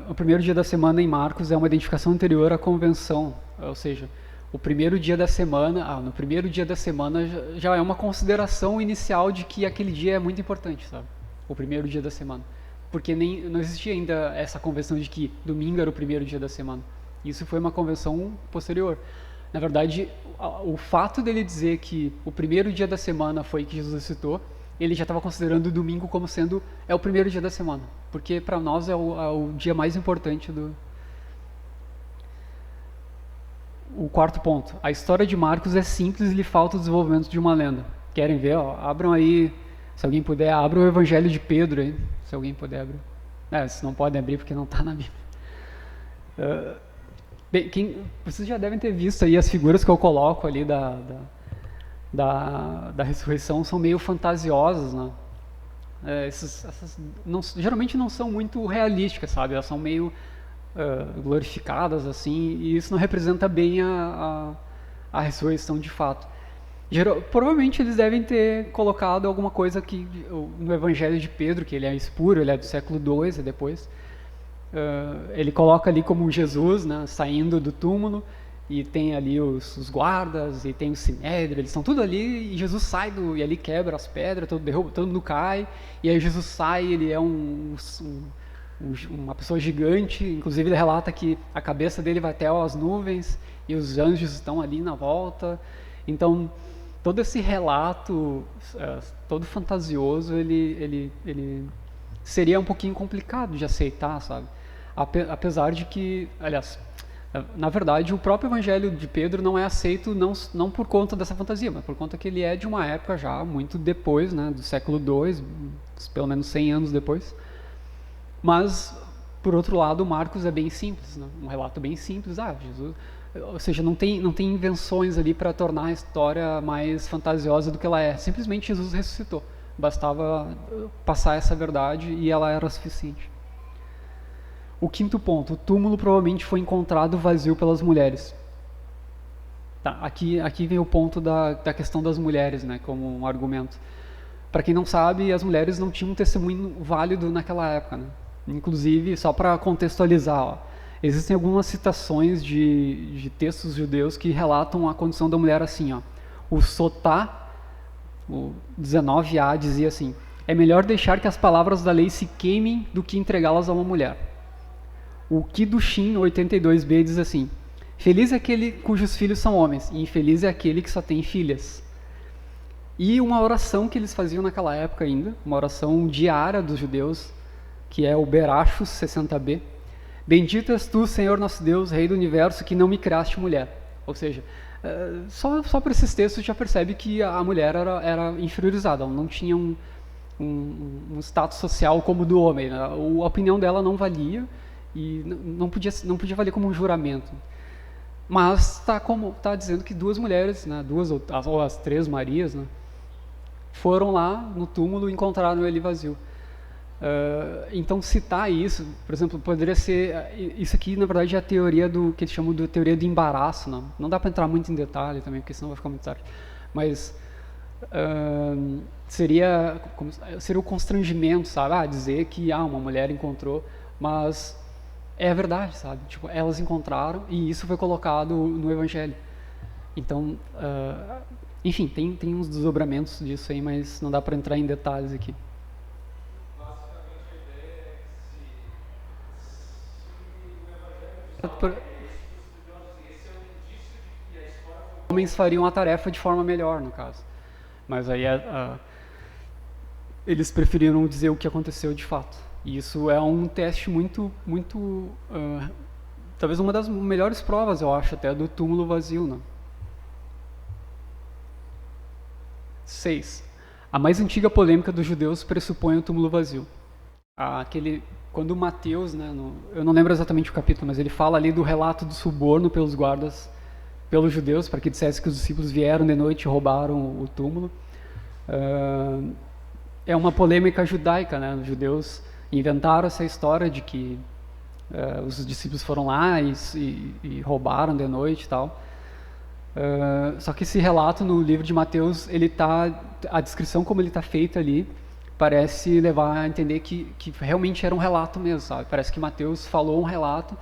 O primeiro dia da semana em Marcos é uma identificação anterior à convenção, ou seja, o primeiro dia da semana, no primeiro dia da semana já é uma consideração inicial de que aquele dia é muito importante, sabe? O primeiro dia da semana, porque não existia ainda essa convenção de que domingo era o primeiro dia da semana. Isso foi uma convenção posterior. Na verdade, o fato dele dizer que o primeiro dia da semana foi que Jesus citou, ele já estava considerando o domingo como sendo o primeiro dia da semana, porque para nós é o dia mais importante do... O quarto ponto, a história de Marcos é simples e lhe falta o desenvolvimento de uma lenda. Querem ver? Abram aí, se alguém puder, abram o Evangelho de Pedro aí, se alguém puder abrir. Se não podem abrir porque não está na Bíblia. Vocês já devem ter visto aí as figuras que eu coloco ali da ressurreição, são meio fantasiosas, né? Geralmente não são muito realísticas, sabe? Elas são meio glorificadas, assim, e isso não representa bem a ressurreição de fato. Provavelmente eles devem ter colocado alguma coisa que no Evangelho de Pedro, que ele é espúrio, ele é do século II, depois, ele coloca ali como Jesus, né, saindo do túmulo, e tem ali os guardas, e tem o sinédrio, eles estão tudo ali, e Jesus sai e ali quebra as pedras, todo mundo cai, e aí Jesus sai, ele é uma pessoa gigante, inclusive ele relata que a cabeça dele vai até as nuvens, e os anjos estão ali na volta. Então, todo esse relato, todo fantasioso, ele seria um pouquinho complicado de aceitar, sabe? Apesar de que, aliás, na verdade, o próprio Evangelho de Pedro não é aceito não por conta dessa fantasia, mas por conta que ele é de uma época já muito depois, né, do século II, pelo menos 100 anos depois. Mas, por outro lado, Marcos é bem simples, né? Um relato bem simples. Jesus, ou seja, não tem invenções ali para tornar a história mais fantasiosa do que ela é. Simplesmente Jesus ressuscitou. Bastava passar essa verdade e ela era suficiente. O quinto ponto, o túmulo provavelmente foi encontrado vazio pelas mulheres. Tá, aqui vem o ponto da questão das mulheres, né, como um argumento. Para quem não sabe, as mulheres não tinham um testemunho válido naquela época, né? Inclusive, só para contextualizar, ó, existem algumas citações de textos judeus que relatam a condição da mulher assim, ó. O Sotá, o 19a, dizia assim: é melhor deixar que as palavras da lei se queimem do que entregá-las a uma mulher. O Kiddushin 82b diz assim: feliz é aquele cujos filhos são homens, e infeliz é aquele que só tem filhas. E uma oração que eles faziam naquela época ainda, uma oração diária dos judeus, que é o Berachos 60b: bendito és tu, Senhor nosso Deus, Rei do Universo, que não me criaste mulher. Ou seja, só por esses textos já percebe que a mulher era inferiorizada, ela não tinha um status social como o do homem, né? A opinião dela não valia e não podia valer como um juramento. Mas está dizendo que duas mulheres, né, ou as três Marias, né, foram lá no túmulo e encontraram ele vazio. Então citar isso, por exemplo, poderia ser, isso aqui na verdade é a teoria do que eles chamam de teoria do embaraço, não dá para entrar muito em detalhe também, porque senão vai ficar muito tarde, mas seria o constrangimento, sabe, dizer que uma mulher encontrou, mas é a verdade, sabe, tipo, elas encontraram e isso foi colocado no Evangelho. Então, enfim, tem uns desdobramentos disso aí, mas não dá para entrar em detalhes aqui. Homens fariam a tarefa de forma melhor, no caso. Mas aí eles preferiram dizer o que aconteceu de fato. E isso é um teste muito, muito... talvez uma das melhores provas, eu acho, até, do túmulo vazio, né? 6. A mais antiga polêmica dos judeus pressupõe o túmulo vazio. Quando Mateus, né, eu não lembro exatamente o capítulo, mas ele fala ali do relato do suborno pelos guardas, pelos judeus, para que dissesse que os discípulos vieram de noite e roubaram o túmulo. É uma polêmica judaica, né? Os judeus inventaram essa história de que os discípulos foram lá e roubaram de noite e tal. Só que esse relato no livro de Mateus, a descrição como ele está feita ali, parece levar a entender que realmente era um relato mesmo, sabe? Parece que Mateus falou um relato,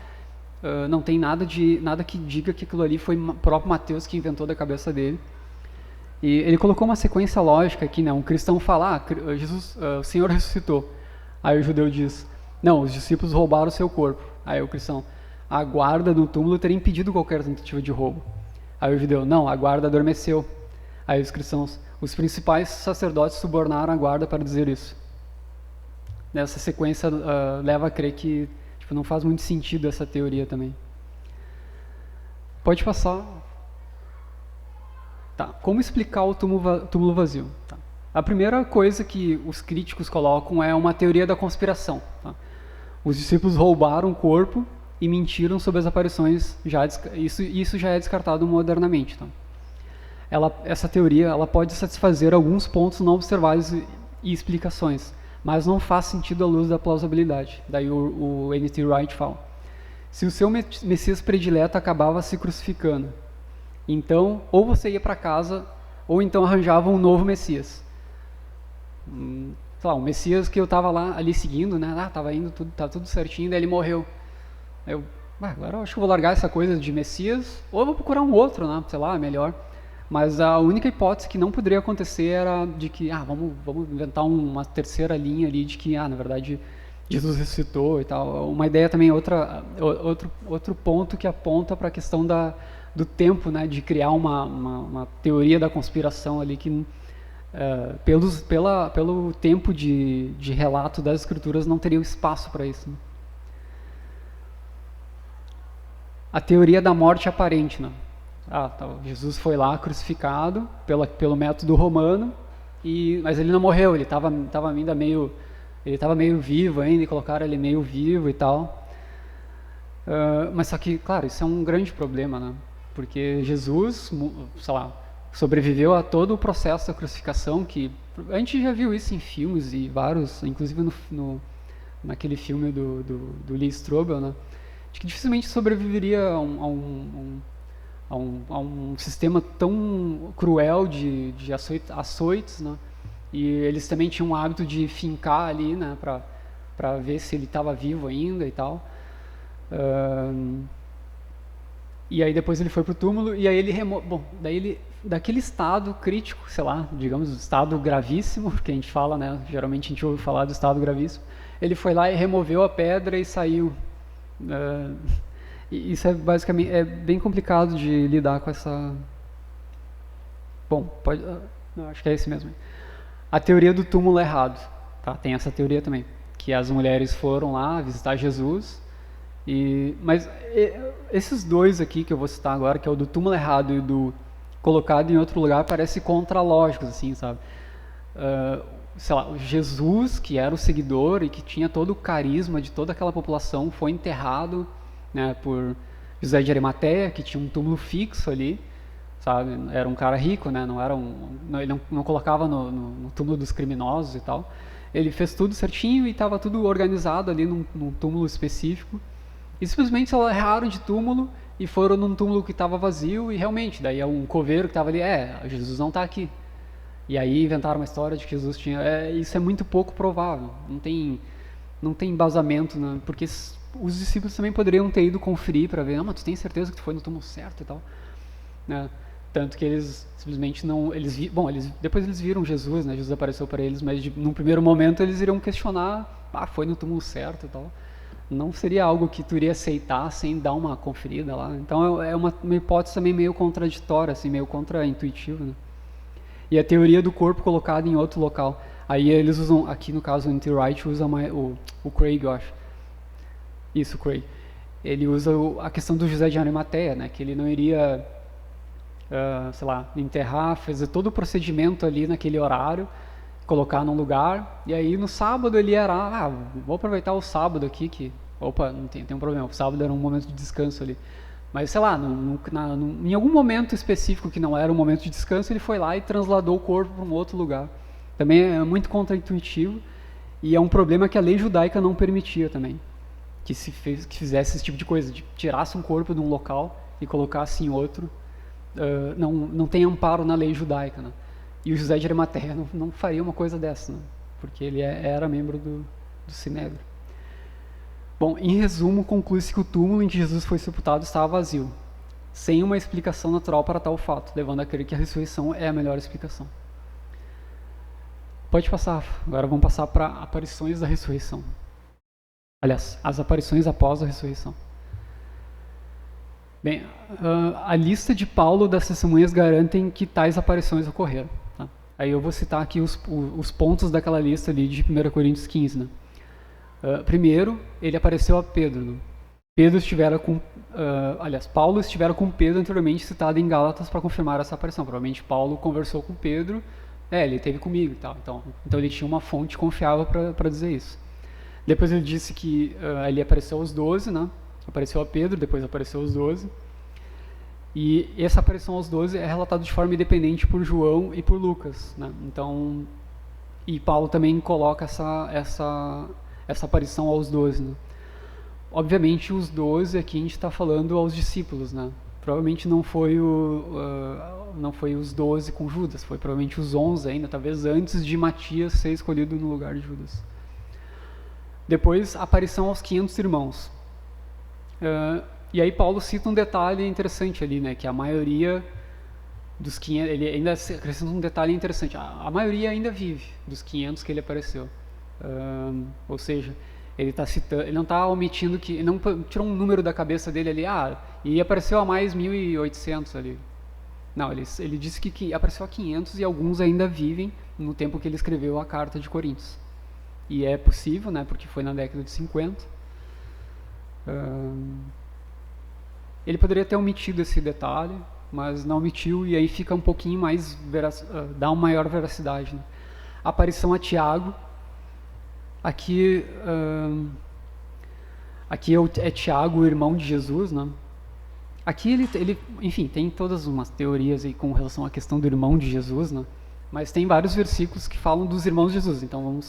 não tem nada que diga que aquilo ali foi o próprio Mateus que inventou da cabeça dele. E ele colocou uma sequência lógica aqui, né? Um cristão fala: Jesus, o Senhor ressuscitou. Aí o judeu diz: não, os discípulos roubaram o seu corpo. Aí o cristão: a guarda do túmulo teria impedido qualquer tentativa de roubo. Aí o judeu: não, a guarda adormeceu. Aí os cristãos: os principais sacerdotes subornaram a guarda para dizer isso. Nessa sequência leva a crer que não faz muito sentido essa teoria também. Pode passar. Tá. Como explicar o túmulo vazio? Tá. A primeira coisa que os críticos colocam é uma teoria da conspiração. Tá? Os discípulos roubaram o corpo e mentiram sobre as aparições. Isso já é descartado modernamente. Tá? Essa teoria pode satisfazer alguns pontos não observáveis e explicações, mas não faz sentido à luz da plausibilidade. Daí o N.T. Wright fala: se o seu Messias predileto acabava se crucificando, então ou você ia para casa ou então arranjava um novo Messias. Sei lá, um Messias que eu estava ali seguindo, né? Estava indo, tava tudo certinho, daí ele morreu. Agora eu acho que eu vou largar essa coisa de Messias, ou eu vou procurar um outro, né? Sei lá, melhor. Mas a única hipótese que não poderia acontecer era de que, vamos inventar uma terceira linha ali de que, na verdade, Jesus ressuscitou e tal. Uma ideia também, outro ponto que aponta para a questão do tempo, né? De criar uma teoria da conspiração ali que, pelo tempo de relato das escrituras, não teria espaço para isso, né? A teoria da morte aparente, né? Jesus foi lá crucificado pelo método romano, mas ele não morreu, ele estava ainda meio vivo ainda, e colocaram ele meio vivo e tal. Mas só que, claro, isso é um grande problema, né? Porque Jesus, sei lá, sobreviveu a todo o processo da crucificação, que a gente já viu isso em filmes e vários, inclusive naquele filme do Lee Strobel, né? De que dificilmente sobreviveria a um sistema tão cruel de açoites, né? E eles também tinham o hábito de fincar ali, né, para ver se ele estava vivo ainda e tal. E aí depois ele foi pro túmulo e aí bom, daí ele daquele estado crítico, sei lá, digamos, estado gravíssimo, que a gente fala, né, geralmente a gente ouve falar do estado gravíssimo, ele foi lá e removeu a pedra e saiu. E isso é basicamente bem complicado de lidar com essa. Bom, pode, não, acho que é esse mesmo. A teoria do túmulo errado, tá? Tem essa teoria também, que as mulheres foram lá visitar Jesus. Mas esses dois aqui que eu vou citar agora, que é o do túmulo errado e o do colocado em outro lugar, parece contralógicos, assim, sabe? Sei lá, Jesus, que era o seguidor e que tinha todo o carisma de toda aquela população, foi enterrado, né, por José de Arimateia, que tinha um túmulo fixo ali, sabe? Era um cara rico, né? Não era ele não colocava no túmulo dos criminosos e tal. Ele fez tudo certinho e estava tudo organizado ali num túmulo específico. E simplesmente elas erraram de túmulo e foram num túmulo que estava vazio e realmente, daí um coveiro que estava ali, Jesus não está aqui. E aí inventaram uma história de que Jesus tinha... isso é muito pouco provável, não tem embasamento, né? Porque os discípulos também poderiam ter ido conferir para ver, mas tu tem certeza que tu foi no túmulo certo e tal, né? Tanto que eles simplesmente não... depois eles viram Jesus, né? Jesus apareceu para eles, mas num primeiro momento eles iriam questionar, foi no túmulo certo e tal. Não seria algo que tu iria aceitar sem dar uma conferida lá. Então é uma hipótese também meio contraditória, assim, meio contra-intuitiva, né? E a teoria do corpo colocado em outro local. Aí eles usam, aqui no caso o N.T. usa mais, o Craig, eu acho. Isso, o Craig. Ele usa a questão do José de Arimateia, né? Que ele não iria, sei lá, enterrar, fazer todo o procedimento ali naquele horário, colocar num lugar, e aí no sábado ele era, vou aproveitar o sábado aqui, não tem um problema, o sábado era um momento de descanso ali, mas sei lá, em algum momento específico que não era um momento de descanso, ele foi lá e transladou o corpo para um outro lugar. Também é muito contraintuitivo, e é um problema que a lei judaica não permitia também, que fizesse esse tipo de coisa, de tirasse um corpo de um local e colocasse em outro. Não tem amparo na lei judaica, né? E o José de Arimateia não faria uma coisa dessa, né? Porque ele era membro do Sinédrio. Bom, em resumo, conclui-se que o túmulo em que Jesus foi sepultado estava vazio, sem uma explicação natural para tal fato, levando a crer que a ressurreição é a melhor explicação. Pode passar. Agora vamos passar para aparições da ressurreição. Aliás, as aparições após a ressurreição. Bem, a lista de Paulo das testemunhas garantem que tais aparições ocorreram. Tá? Aí eu vou citar aqui os pontos daquela lista ali de 1 Coríntios 15. Né? Primeiro, ele apareceu a Pedro. Né? Paulo estivera com Pedro anteriormente citado em Gálatas para confirmar essa aparição. Provavelmente Paulo conversou com Pedro, ele esteve comigo e tal. Então ele tinha uma fonte confiável para dizer isso. Depois ele disse que ele apareceu aos 12, né? Apareceu a Pedro, depois apareceu aos 12. E essa aparição aos 12 é relatada de forma independente por João e por Lucas. Né? Então, e Paulo também coloca essa aparição aos 12. Né? Obviamente, os 12 aqui a gente está falando aos discípulos. Né? Provavelmente não foi os 12 com Judas, foi provavelmente os 11 ainda, talvez antes de Matias ser escolhido no lugar de Judas. Depois, a aparição aos 500 irmãos. E aí Paulo cita um detalhe interessante ali, né, que a maioria dos 500, ele ainda acrescenta um detalhe interessante, a maioria ainda vive dos 500 que ele apareceu. Ou seja, ele tá citando, ele não está omitindo que, ele não tirou um número da cabeça dele ali, e apareceu a mais 1.800 ali. Não, ele disse que apareceu a 500 e alguns ainda vivem no tempo que ele escreveu a carta de Coríntios. E é possível, né, porque foi na década de 50. Ele poderia ter omitido esse detalhe, mas não omitiu, e aí fica um pouquinho mais, dá uma maior veracidade. Né? A aparição a Tiago, aqui é Tiago, o irmão de Jesus, né? Aqui ele, enfim, tem todas umas teorias aí com relação à questão do irmão de Jesus, né? Mas tem vários versículos que falam dos irmãos de Jesus, então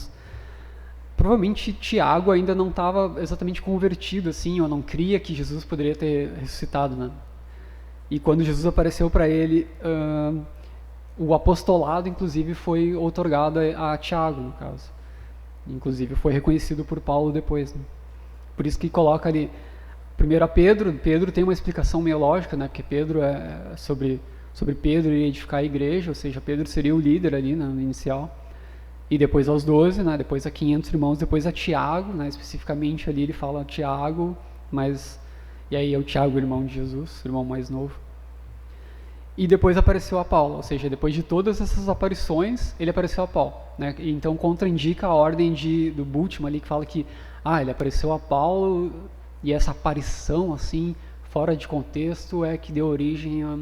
provavelmente Tiago ainda não estava exatamente convertido, assim, ou não cria que Jesus poderia ter ressuscitado, né? E quando Jesus apareceu para ele, o apostolado, inclusive, foi outorgado a Tiago, no caso. Inclusive, foi reconhecido por Paulo depois. Né? Por isso que coloca ali, primeiro a Pedro. Pedro tem uma explicação meio lógica, né? Porque Pedro é sobre Pedro e edificar a igreja, ou seja, Pedro seria o líder ali, né, no inicial. E depois aos 12, né, depois a 500 irmãos, depois a Tiago, né, especificamente ali ele fala Tiago, mas e aí é o Tiago, irmão de Jesus, irmão mais novo. E depois apareceu a Paulo, ou seja, depois de todas essas aparições, ele apareceu a Paulo, né? Então contraindica a ordem do Bultmann ali que fala que ele apareceu a Paulo e essa aparição assim fora de contexto é que deu origem a...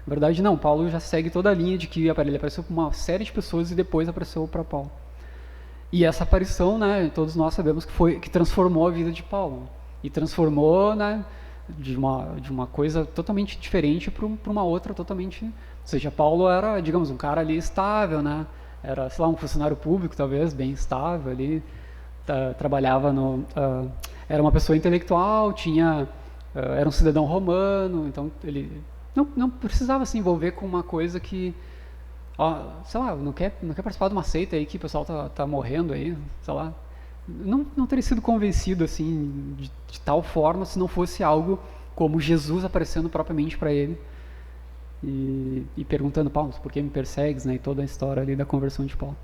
Na verdade, não. Paulo já segue toda a linha de que ele apareceu para uma série de pessoas e depois apareceu para Paulo. E essa aparição, né, todos nós sabemos que transformou a vida de Paulo. E transformou, né, de uma coisa totalmente diferente para uma outra totalmente... Ou seja, Paulo era, digamos, um cara ali estável, né? Era, sei lá, um funcionário público, talvez, bem estável ali. Trabalhava era uma pessoa intelectual, era um cidadão romano, então ele... Não precisava se envolver com uma coisa que, sei lá, não quer participar de uma seita aí que o pessoal tá morrendo aí, sei lá. Não teria sido convencido assim de tal forma se não fosse algo como Jesus aparecendo propriamente para ele e perguntando, Paulo, por que me persegues, né? E toda a história ali da conversão de Paulo.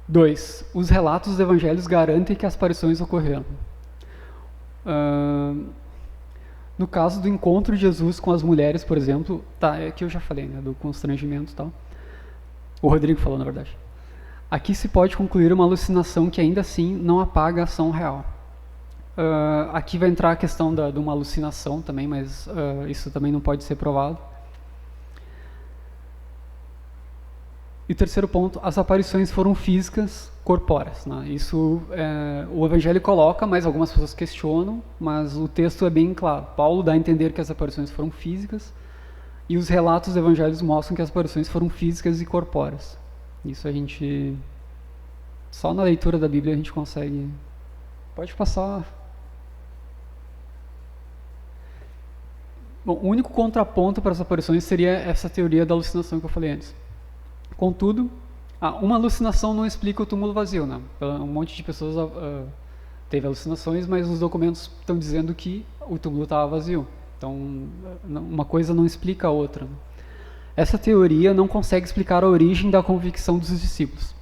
2. Os relatos dos evangelhos garantem que as aparições ocorreram. No caso do encontro de Jesus com as mulheres, por exemplo, é que eu já falei, né, do constrangimento e tal. O Rodrigo falou, na verdade. Aqui se pode concluir uma alucinação que ainda assim não apaga a ação real. Aqui vai entrar a questão de uma alucinação também, mas isso também não pode ser provado. E terceiro ponto, as aparições foram físicas, corpóreas. Né? Isso o Evangelho coloca, mas algumas pessoas questionam, mas o texto é bem claro. Paulo dá a entender que as aparições foram físicas e os relatos dos Evangelhos mostram que as aparições foram físicas e corpóreas. Isso a gente... Só na leitura da Bíblia a gente consegue... Pode passar... Bom, o único contraponto para as aparições seria essa teoria da alucinação que eu falei antes. Contudo, uma alucinação não explica o túmulo vazio, né? Um monte de pessoas teve alucinações, mas os documentos estão dizendo que o túmulo estava vazio. Então, uma coisa não explica a outra. Essa teoria não consegue explicar a origem da convicção dos discípulos.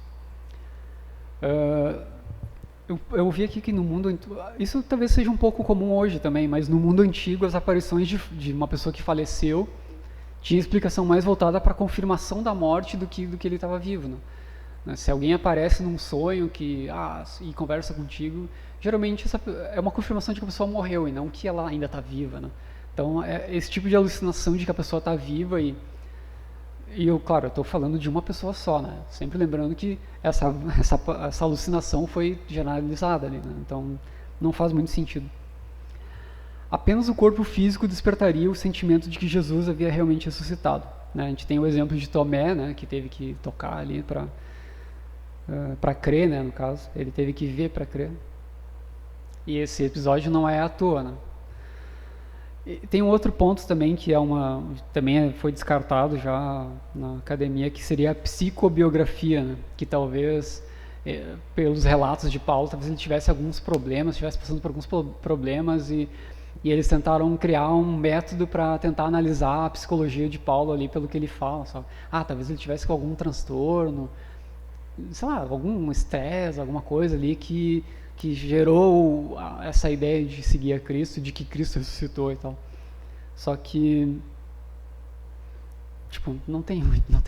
Eu vi aqui que no mundo... Isso talvez seja um pouco comum hoje também, mas no mundo antigo as aparições de uma pessoa que faleceu tinha explicação mais voltada para a confirmação da morte do que ele estava vivo. Né? Se alguém aparece num sonho e conversa contigo, geralmente essa é uma confirmação de que a pessoa morreu e não que ela ainda está viva. Né? Então, é esse tipo de alucinação de que a pessoa está viva e claro, eu estou falando de uma pessoa só, né? Sempre lembrando que essa alucinação foi generalizada ali, né? Então não faz muito sentido. Apenas o corpo físico despertaria o sentimento de que Jesus havia realmente ressuscitado. Né? A gente tem o exemplo de Tomé, né, que teve que tocar ali para crer, né, no caso. Ele teve que ver para crer. E esse episódio não é à toa. Né? E tem um outro ponto também que também foi descartado já na academia, que seria a psicobiografia, né? Que talvez pelos relatos de Paulo, talvez ele tivesse alguns problemas, estivesse passando por alguns problemas e eles tentaram criar um método para tentar analisar a psicologia de Paulo ali pelo que ele fala. Sabe? Talvez ele tivesse com algum transtorno, sei lá, algum estresse, alguma coisa ali que gerou essa ideia de seguir a Cristo, de que Cristo ressuscitou e tal. Só que, tipo, não tem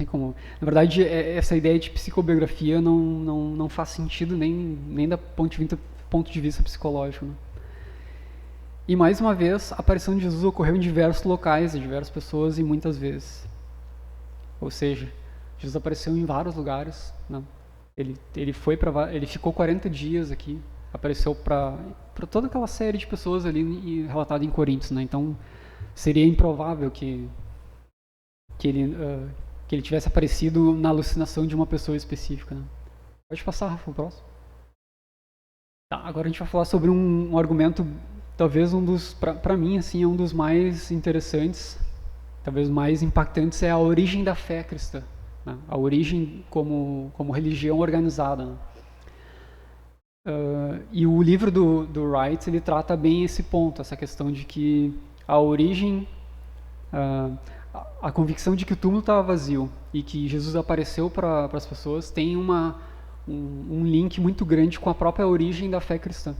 como... Na verdade, essa ideia de psicobiografia não faz sentido nem da ponto de vista psicológico. Né? E mais uma vez, a aparição de Jesus ocorreu em diversos locais, a diversas pessoas e muitas vezes. Ou seja, Jesus apareceu em vários lugares. Né? Ele ficou 40 dias aqui, apareceu para toda aquela série de pessoas ali relatado em Coríntios. Né? Então, seria improvável que ele tivesse aparecido na alucinação de uma pessoa específica. Né? Pode passar, Rafa, o próximo. Tá, agora a gente vai falar sobre um argumento... Talvez para mim, assim, é um dos mais interessantes talvez mais impactantes é a origem da fé cristã, né? A origem como religião organizada, né? E o livro do Wright, ele trata bem esse ponto, essa questão de que a origem, a convicção de que o túmulo estava vazio e que Jesus apareceu para as pessoas tem um link muito grande com a própria origem da fé cristã.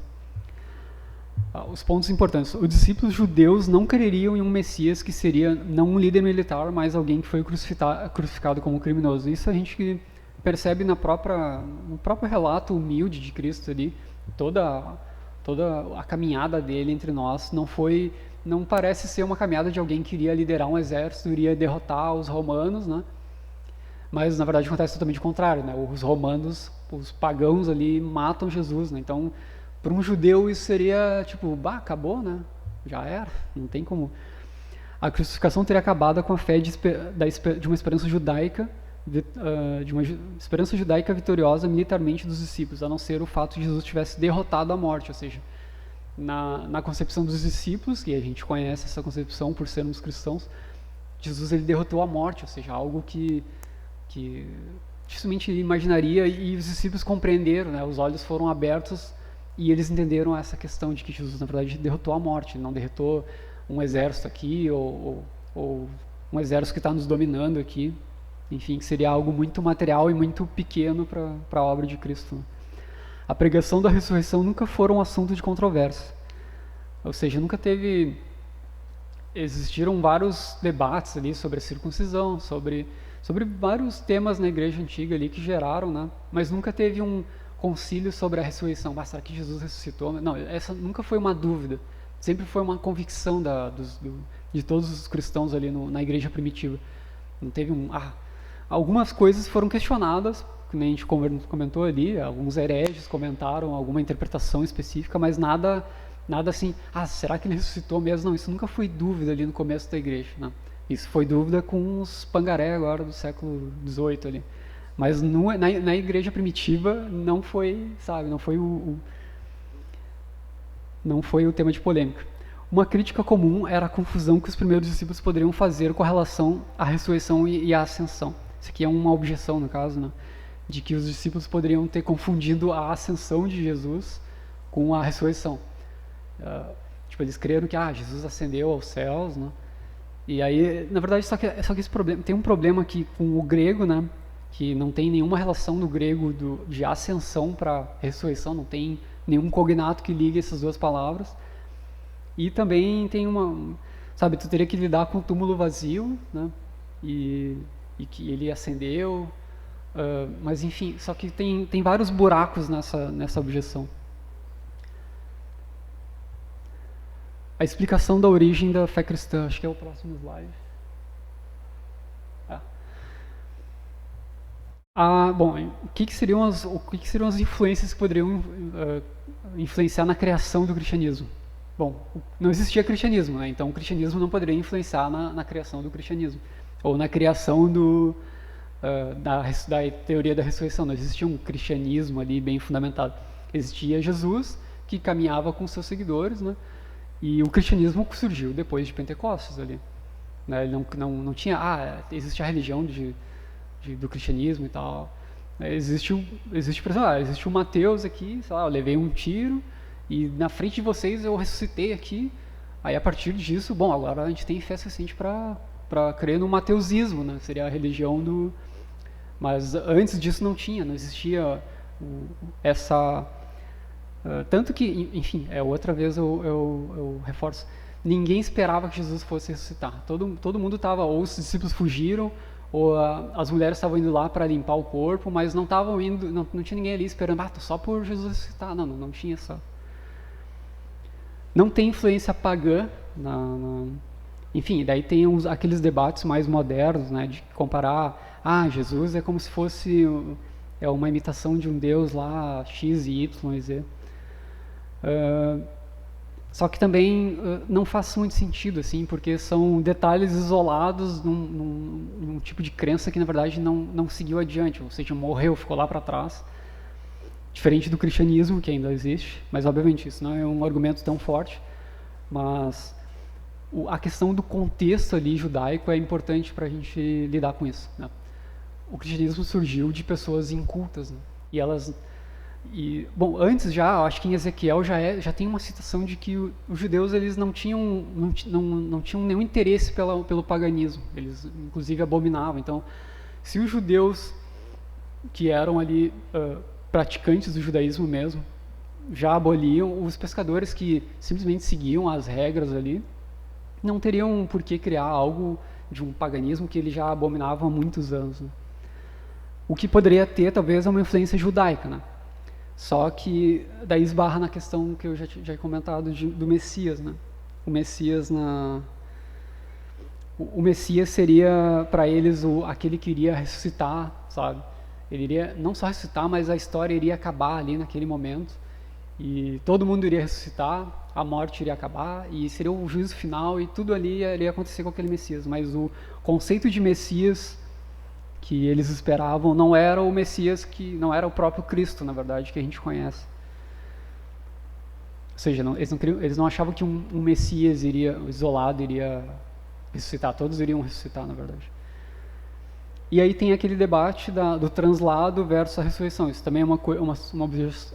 Os pontos importantes. Os discípulos judeus não creriam em um Messias que seria não um líder militar, mas alguém que foi crucificado como criminoso. Isso a gente percebe no próprio relato humilde de Cristo ali. Toda a caminhada dele entre nós não parece ser uma caminhada de alguém que iria liderar um exército, iria derrotar os romanos, né? Mas na verdade acontece totalmente o contrário, né? Os romanos, os pagãos ali matam Jesus, né? Então, para um judeu isso seria tipo, acabou, né? Já era, não tem como. A crucificação teria acabado com a fé de uma esperança judaica, vitoriosa militarmente dos discípulos, a não ser o fato de Jesus tivesse derrotado a morte, ou seja, na concepção dos discípulos, que a gente conhece essa concepção por sermos cristãos, Jesus ele derrotou a morte, ou seja, algo que dificilmente imaginaria, e os discípulos compreenderam, né? Os olhos foram abertos e eles entenderam essa questão de que Jesus, na verdade, derrotou a morte, não derrotou um exército aqui ou um exército que está nos dominando aqui, enfim, que seria algo muito material e muito pequeno para a obra de Cristo. A pregação da ressurreição nunca foi um assunto de controvérsia, ou seja, existiram vários debates ali sobre a circuncisão, sobre vários temas na igreja antiga ali que geraram, né? Mas nunca teve um concílio sobre a ressurreição. Será que Jesus ressuscitou? Não, essa nunca foi uma dúvida. Sempre foi uma convicção de todos os cristãos ali na igreja primitiva. Não teve algumas coisas foram questionadas, como a gente comentou ali, alguns hereges comentaram alguma interpretação específica, mas nada assim, será que ele ressuscitou mesmo? Não, isso nunca foi dúvida ali no começo da igreja, né? Isso foi dúvida com os pangaré agora do século XVIII ali. Mas na igreja primitiva não foi, não foi o tema de polêmica. Uma crítica comum era a confusão que os primeiros discípulos poderiam fazer com relação à ressurreição e à ascensão. Isso aqui é uma objeção, no caso, né? De que os discípulos poderiam ter confundido a ascensão de Jesus com a ressurreição. Eles creram que Jesus ascendeu aos céus, né? E aí, na verdade, só que esse problema, tem um problema aqui com o grego, né? Que não tem nenhuma relação no grego de ascensão para ressurreição, não tem nenhum cognato que ligue essas duas palavras. E também tem tu teria que lidar com o túmulo vazio, né? E que ele ascendeu, mas enfim, só que tem vários buracos nessa objeção. A explicação da origem da fé cristã, acho que é o próximo slide. Bom, o que seriam as influências que poderiam influenciar na criação do cristianismo? Bom, não existia cristianismo, né? Então o cristianismo não poderia influenciar na criação do cristianismo, ou na criação da teoria da ressurreição. Não existia um cristianismo ali bem fundamentado. Existia Jesus, que caminhava com seus seguidores, né? E o cristianismo surgiu depois de Pentecostes ali, né? Ele não tinha, existe a religião do cristianismo e tal. Existe o Mateus aqui, eu levei um tiro e na frente de vocês eu ressuscitei aqui. Aí a partir disso, agora a gente tem fé suficiente para crer no mateusismo, né? Seria a religião mas antes disso não existia essa... tanto que, enfim, outra vez eu reforço, ninguém esperava que Jesus fosse ressuscitar. Todo mundo estava, ou os discípulos fugiram, ou as mulheres estavam indo lá para limpar o corpo, mas não estavam indo, não tinha ninguém ali esperando, só por Jesus ressuscitar. Não tinha essa... Não tem influência pagã enfim, daí tem aqueles debates mais modernos, né, de comparar, Jesus é como se fosse uma imitação de um Deus lá, X, Y e Z. Só que também não faz muito sentido, assim, porque são detalhes isolados num tipo de crença que, na verdade, não seguiu adiante, ou seja, morreu, ficou lá para trás. Diferente do cristianismo, que ainda existe, mas, obviamente, isso não é um argumento tão forte. Mas a questão do contexto ali judaico é importante para a gente lidar com isso, né? O cristianismo surgiu de pessoas incultas, né? Bom, antes já, acho que em Ezequiel já tem uma citação de que os judeus eles não tinham nenhum interesse pelo paganismo, eles inclusive abominavam. Então, se os judeus que eram ali praticantes do judaísmo mesmo já aboliam, os pescadores que simplesmente seguiam as regras ali não teriam por que criar algo de um paganismo que eles já abominavam há muitos anos, né? O que poderia ter talvez uma influência judaica, né? Só que daí esbarra na questão que eu já tinha comentado do Messias, né? O Messias seria para eles aquele que iria ressuscitar, sabe? Ele iria não só ressuscitar, mas a história iria acabar ali naquele momento e todo mundo iria ressuscitar, a morte iria acabar e seria o juízo final e tudo ali iria acontecer com aquele Messias. Mas o conceito de Messias que eles esperavam não era o Messias, que não era o próprio Cristo, na verdade, que a gente conhece. Ou seja, eles não achavam que um Messias isolado iria ressuscitar, todos iriam ressuscitar, na verdade. E aí tem aquele debate do translado versus a ressurreição. Isso também é uma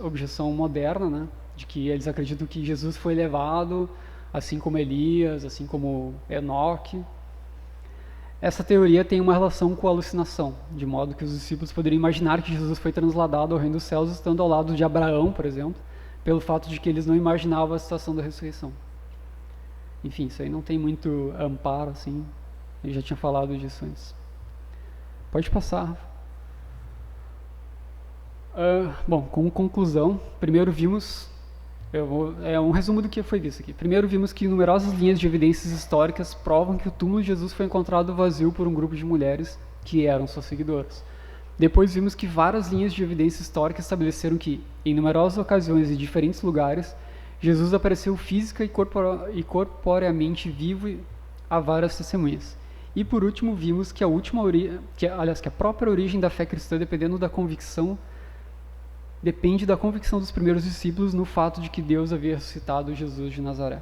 objeção moderna, né? De que eles acreditam que Jesus foi levado, assim como Elias, assim como Enoque. Essa teoria tem uma relação com a alucinação, de modo que os discípulos poderiam imaginar que Jesus foi transladado ao reino dos céus estando ao lado de Abraão, por exemplo, pelo fato de que eles não imaginavam a situação da ressurreição. Enfim, isso aí não tem muito amparo, assim, eu já tinha falado disso antes. Pode passar. Bom, como conclusão, primeiro vimos... é um resumo do que foi visto aqui. Primeiro vimos que numerosas linhas de evidências históricas provam que o túmulo de Jesus foi encontrado vazio por um grupo de mulheres que eram suas seguidoras. Depois vimos que várias linhas de evidências históricas estabeleceram que, em numerosas ocasiões e diferentes lugares, Jesus apareceu física e corporeamente vivo a várias testemunhas. E por último vimos que a própria origem da fé cristã depende da convicção dos primeiros discípulos no fato de que Deus havia ressuscitado Jesus de Nazaré.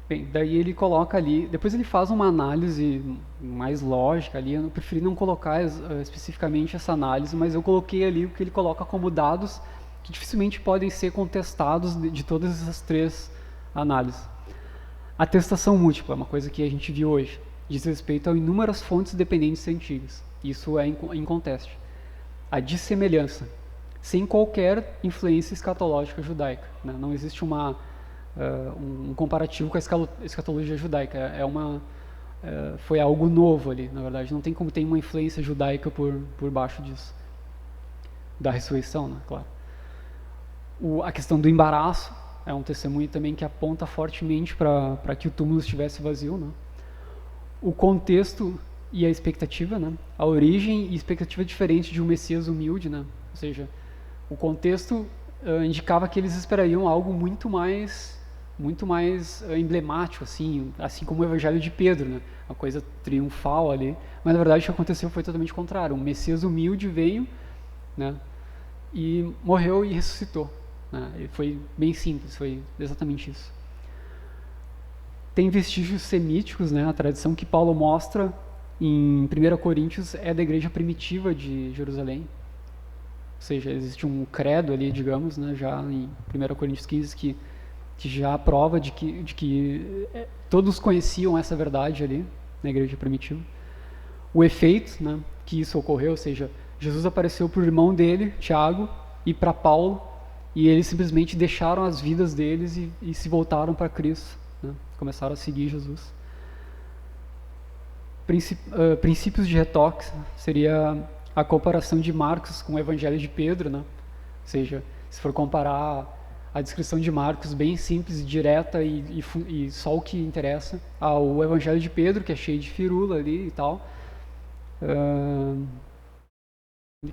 Bem, daí ele coloca ali, depois ele faz uma análise mais lógica ali, eu preferi não colocar especificamente essa análise, mas eu coloquei ali o que ele coloca como dados que dificilmente podem ser contestados de todas essas três análises. Atestação múltipla é uma coisa que a gente viu hoje, diz respeito a inúmeras fontes dependentes antigas, isso é inconteste. A dissemelhança, sem qualquer influência escatológica judaica, né? Não existe um comparativo com a escatologia judaica, foi algo novo ali, na verdade, não tem como ter uma influência judaica por baixo disso, da ressurreição, né? Claro. A questão do embaraço é um testemunho também que aponta fortemente para que o túmulo estivesse vazio, né? O contexto e a expectativa, né? A origem e expectativa diferente de um Messias humilde, né? Ou seja, o contexto indicava que eles esperariam algo muito mais emblemático, assim como o Evangelho de Pedro, né? Uma coisa triunfal ali, mas na verdade o que aconteceu foi totalmente o contrário. Um Messias humilde veio, né? E morreu e ressuscitou, né? E foi bem simples, foi exatamente isso. Tem vestígios semíticos, né? A tradição que Paulo mostra em 1 Coríntios é da igreja primitiva de Jerusalém. Ou seja, existe um credo ali, digamos, né, já em 1 Coríntios 15, que já prova de que todos conheciam essa verdade ali, na igreja primitiva. O efeito, né, que isso ocorreu, ou seja, Jesus apareceu para o irmão dele, Tiago, e para Paulo, e eles simplesmente deixaram as vidas deles e se voltaram para Cristo, né, começaram a seguir Jesus. Princípios de retoque seria a comparação de Marcos com o Evangelho de Pedro, né? Ou seja, se for comparar a descrição de Marcos bem simples, direta e só o que interessa, ao Evangelho de Pedro, que é cheio de firula ali e tal,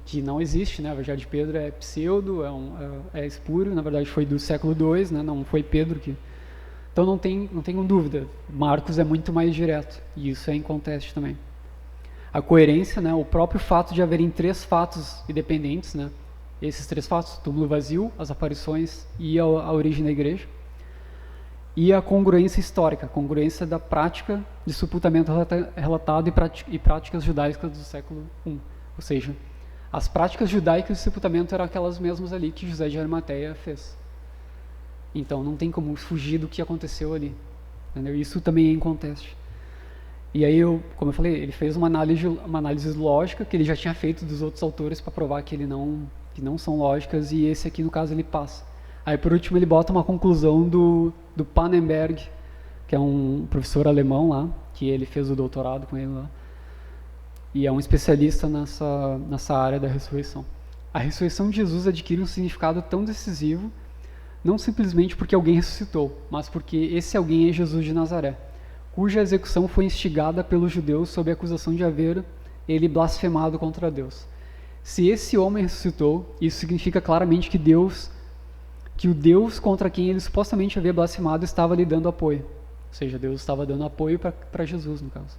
que não existe, né? O Evangelho de Pedro é pseudo, é espúrio, na verdade foi do século II, né? Não foi Pedro que... Então não tenham dúvida, Marcos é muito mais direto, e isso é inconteste também. A coerência, né, o próprio fato de haverem 3 fatos independentes, né, esses 3 fatos, o túmulo vazio, as aparições e a origem da igreja. e a congruência histórica, a congruência da prática de sepultamento relatado e práticas judaicas do século I. Ou seja, as práticas judaicas de sepultamento eram aquelas mesmas ali que José de Arimateia fez. Então não tem como fugir do que aconteceu ali. Entendeu? Isso também é em contexto. E aí, como eu falei, ele fez uma análise lógica que ele já tinha feito dos outros autores para provar que não são lógicas, e esse aqui, no caso, ele passa. Aí, por último, ele bota uma conclusão do Pannenberg, que é um professor alemão lá, que ele fez o doutorado com ele lá, e é um especialista nessa área da ressurreição. A ressurreição de Jesus adquire um significado tão decisivo, não simplesmente porque alguém ressuscitou, mas porque esse alguém é Jesus de Nazaré, cuja execução foi instigada pelos judeus sob a acusação de haver ele blasfemado contra Deus. Se esse homem ressuscitou, isso significa claramente que o Deus contra quem ele supostamente havia blasfemado estava lhe dando apoio. Ou seja, Deus estava dando apoio para Jesus, no caso.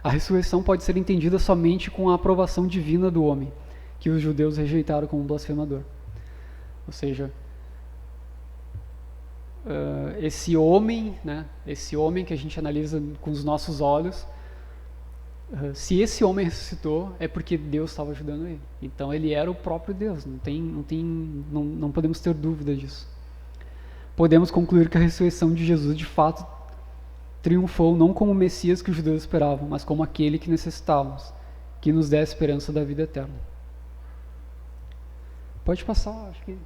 A ressurreição pode ser entendida somente com a aprovação divina do homem, que os judeus rejeitaram como blasfemador. Ou seja, esse homem que a gente analisa com os nossos olhos, se esse homem ressuscitou, é porque Deus estava ajudando ele. Então ele era o próprio Deus, não podemos ter dúvida disso. Podemos concluir que a ressurreição de Jesus de fato triunfou não como o Messias que os judeus esperavam, mas como aquele que necessitávamos, que nos dá a esperança da vida eterna. Pode passar, acho que...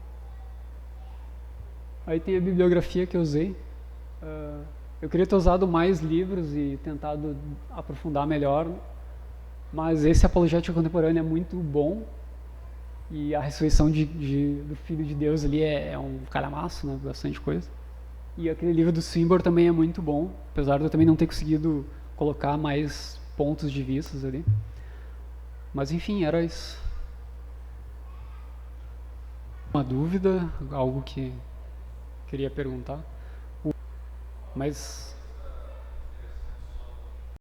Aí tem a bibliografia que eu usei. Eu queria ter usado mais livros e tentado aprofundar melhor, mas esse Apologética Contemporânea é muito bom, e a ressurreição do Filho de Deus ali é um calhamaço, né? Bastante coisa. E aquele livro do Swinburne também é muito bom, apesar de eu também não ter conseguido colocar mais pontos de vista ali. Mas enfim, era isso. Uma dúvida, algo que queria perguntar? Mas